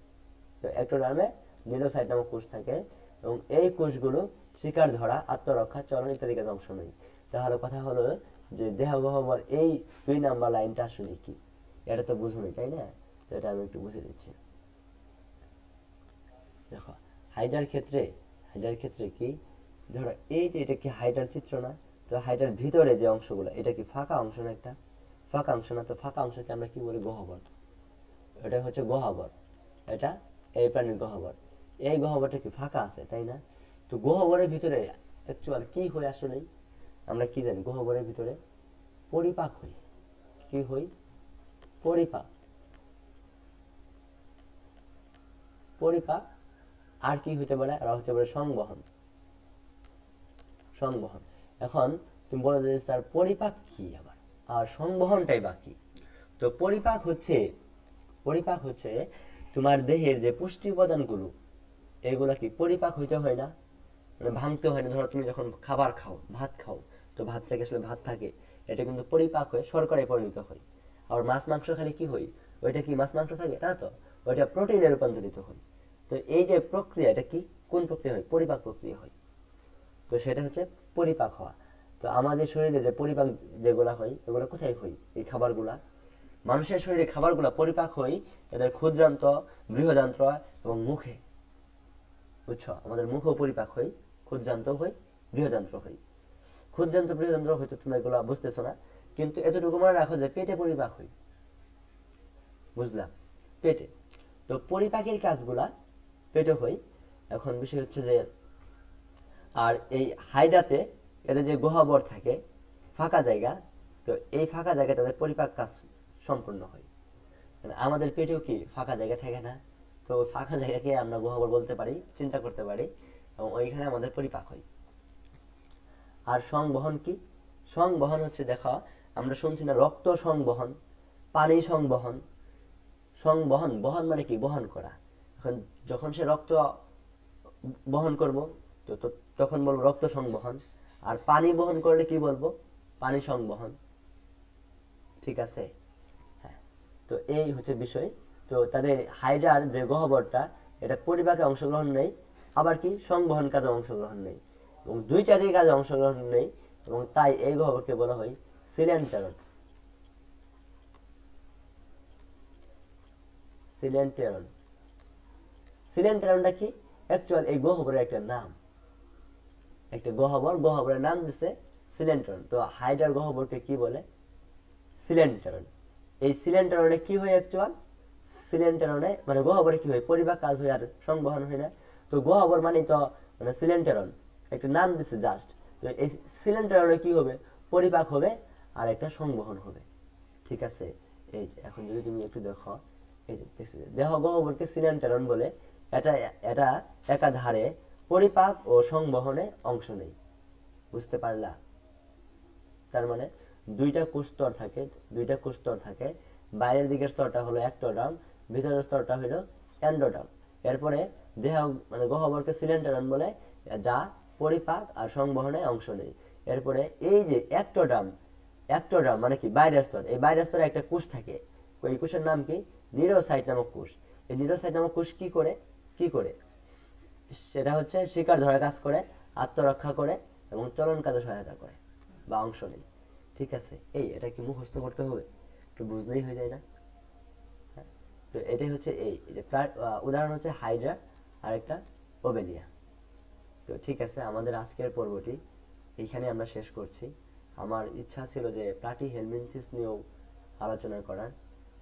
তো অ্যাক্টোডার্মে নিউরোসাইট নামক কোষ থাকে এবং এই কোষগুলো শিকার ধরা, আত্মরক্ষা, চলন ইত্যাদি কাজে অংশ নেয়। তাহলে কথা হলো যে দেহ গহ্বর এই 2 নাম্বার লাইনটা আসলে কি? এটা তো বুঝুনি, তাই না? তো এটা আমি একটু বুঝে দিচ্ছি। দেখো, হাইডার ক্ষেত্রে কি, ধরো এই যে এটা কি হাইডার চিত্র না? তো হাইডার ভিতরে যে অংশগুলো, এটা কি ফাঁকা অংশ না? একটা ফাঁকা অংশ না? তো ফাঁকা অংশকে আমরা কি বলি? গহ্বর। এটা হচ্ছে গহ্বর, এটা এই প্রাণীর গহ্বর। এই গহ্বরটা কি ফাঁকা আছে, তাই না? তো গহ্বরের ভিতরে অ্যাকচুয়াল কি হয় আসলে? আমরা কি জানি? গহ্বরের ভিতরে পরিপাক হই। কি হই? পরিপাক। পরিপাক। আর কি হইতে পারে? আর হতে পারে সংবহন। এখন তুমি বলে যে স্যার পরিপাক কি আবার, আর সংবহনটাই বাকি। তো পরিপাক হচ্ছে তোমার দেহের যে পুষ্টি উপাদানগুলো, এগুলা কি পরিপাক হইতে হয় না? মানে ভাঙতে হয় না। ধরো তুমি যখন খাবার খাও, ভাত খাও, তো ভাতটাকে আসলে ভাত থাকে, এটা কিন্তু পরিপাক হয়ে শর্করায় পরিণত হয়। আর মাছ মাংস খালি কি হয়? ওইটা কি মাছ মাংস থাকে? না তো, ওইটা প্রোটিনে রূপান্তরিত হয়। তো এই যে প্রক্রিয়া, এটা কি, কোন প্রক্রিয়া হয়? পরিপাক প্রক্রিয়া হয়। তো সেটা হচ্ছে পরিপাক হওয়া। তো আমাদের শরীরে যে পরিপাক যেগুলা হয়, এগুলো কোথায় হয়? এই খাবারগুলা, মানুষের শরীরে খাবারগুলা পরিপাক হয় এদের ক্ষুদ্রান্ত, বৃহদান্ত্র এবং মুখে। বুঝছো? আমাদের মুখেও পরিপাক হয়, ক্ষুদ্রান্ত হয়, বৃহদান্ত্র হয়। ক্ষুদ্রান্ত বৃহদান্ত্র হয়তো তোমরা এগুলো বুঝতেছো না, কিন্তু এতটুকু মনে রাখো যে পেটে পরিপাক হয়। বুঝলাম? পেটে। তো পরিপাকের কাজগুলা পেটে হয়। এখন বিষয় হচ্ছে যে, আর এই হাইড্রাতে এদের যে গহ্বর থাকে, ফাঁকা জায়গা, তো এই ফাঁকা জায়গায় তাদের পরিপাক কাজ সম্পূর্ণ হয়। মানে আমাদের পেটেও কি ফাঁকা জায়গা থাকে না? তো ওই ফাঁকা জায়গাকে আমরা গহ্বর বলতে পারি, চিন্তা করতে পারি, এবং ওইখানে আমাদের পরিপাক হয়। আর সংবহন কি? সংবহন হচ্ছে, দেখো আমরা শুনছি না রক্ত সংবহন, পানি সংবহন। সংবহন, বহন মানে কি? বহন করা। এখন যখন সে রক্ত বহন করব, তো তখন বলবো রক্ত সংবহন। আর পানি বহন করলে কি বলবো? পানি সংবহন। ঠিক আছে? হ্যাঁ। তো এই হচ্ছে বিষয়। তো তাদের হাইড্রার যে গহ্বরটা, এটা পরিপাকে অংশগ্রহণ নেই, আবার কি সংবহন কাজে অংশগ্রহণ নেই, এবং দুইটারই কাজে অংশগ্রহণ নেই, এবং তাই এই গহ্বরকে বলা হয় সিলেন্টেরন। সিলেন্টেরন। সিলেন্টেরনটা কি? অ্যাকচুয়াল এই গহ্বরের একটা নাম, একটা গহ্বর, গহ্বরের নাম দিছে সিলেন্টেরন। তো হাইড্রার গহ্বরকে কি বলে? সিলেন্টেরন। এই সিলেন্টেরনে কি হয় অ্যাকচুয়াল? সিলেন্টেরনে মানে গহ্বরে কি হয়? পরিপাক কাজ হয় আর সংবহন হয় না। তো গহ্বর মানে তো মানে সিলেন্টেরন, একটা নাম দিছে জাস্ট। তো এই সিলেন্টেরনে কি হবে? পরিপাক হবে আর একটা সংবহন হবে। ঠিক আছে? এই যে এখন যদি তুমি একটু দেখো, এই যে দেখছি দেহ গহ্বরকে সিলেন্টেরন বলে। এটা এটা একাধারে পরিপাক ও সংবহনে অংশ নেই। বুঝতে পারলা? তার মানে দুইটা কোষস্তর থাকে, দুইটা কোষস্তর থাকে। বাইরের দিকের স্তরটা হলো একটোডার্ম, ভিতরের স্তরটা হলো এন্ডোডার্ম। এরপরে দেহ মানে গহ্বরকে সিলেন্টেরন বলে, যা পরিপাক আর সংবহনে অংশ নেই। এরপরে এই যে একটোডার্ম, একটোডার্ম মানে কি? বাইরের স্তর। এই বাইরের স্তরে একটা কোষ থাকে, ওই কোষের নাম কি? নিউরোসাইট নামক কোষ। এই নিউরোসাইট নামক কোষ কি করে? কি করে? সেটা হচ্ছে শিকার ধরার কাজ করে, আত্মরক্ষা করে, এবং চলন কাজে সহায়তা করে বা অংশ নেই। ঠিক আছে? এটা কি মুখস্থ করতে হবে? একটু বুঝলেই হয়ে যায় না? হ্যাঁ। তো এটাই হচ্ছে এই যে উদাহরণ হচ্ছে হাইড্রা আর একটা ওবেলিয়া। তো ঠিক আছে, আমাদের আজকের পর্বটি এইখানে আমরা শেষ করছি। আমার ইচ্ছা ছিল যে প্লাটি হেলমিনথিস নিয়েও আলোচনা করার,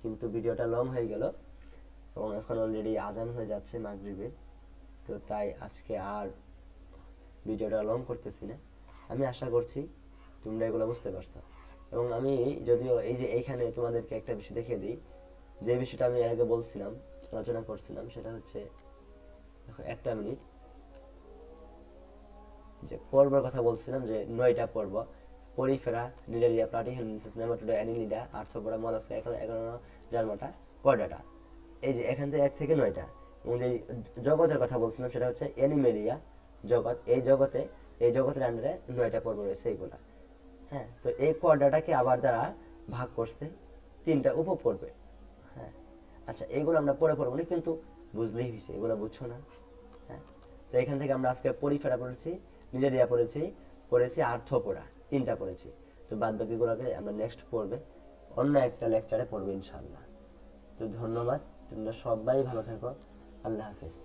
কিন্তু ভিডিওটা লং হয়ে গেল, এবং এখন অলরেডি আজান হয়ে যাচ্ছে মাগরিবের। তো তাই আজকে আর ভিডিওটা লং করতেছি না। আমি আশা করছি তোমরা এগুলো বুঝতে পারছো। এবং আমি যদিও এই যে এইখানে তোমাদেরকে একটা বিষয় দেখিয়ে দিই, যে বিষয়টা আমি এর আগে বলছিলাম, আলোচনা করছিলাম, সেটা হচ্ছে দেখো, একটা মিনিট, যে পর্বের কথা বলছিলাম যে 9টা পর্ব: Porifera, Cnidaria, Platyhelminthes, Nematoda, Annelida, Arthropoda, Mollusca, 11 জার্মাটা, কর্ডাটা। এই যে এখান থেকে 1 থেকে 9টা। এবং যে জগতের কথা বলছিলাম সেটা হচ্ছে অ্যানিমেলিয়া জগৎ। এই জগতের আন্ডারে 9টা পর্ব রয়েছে এইগুলা। হ্যাঁ। তো এই কর্ডাটাকে আবার দ্বারা ভাগ করছে 3টা উপপর্বে। হ্যাঁ। আচ্ছা, এইগুলো আমরা পরে পড়বো না, কিন্তু বুঝলেই হয়েছে, এগুলো বুঝছো না? হ্যাঁ। তো এখান থেকে আমরা আজকে পরিফেরা পড়েছি, নিডারিয়া পড়েছি আর্থ্রোপোডা, 3টা পড়েছি। তো বাদ বাকিগুলোকে আমরা নেক্সট পড়বে, অন্য একটা লেকচারে পড়বো ইনশাআল্লাহ। তো ধন্যবাদ, তোমরা সবাই ভালো থাকো। আল্লাহ হাফেজ।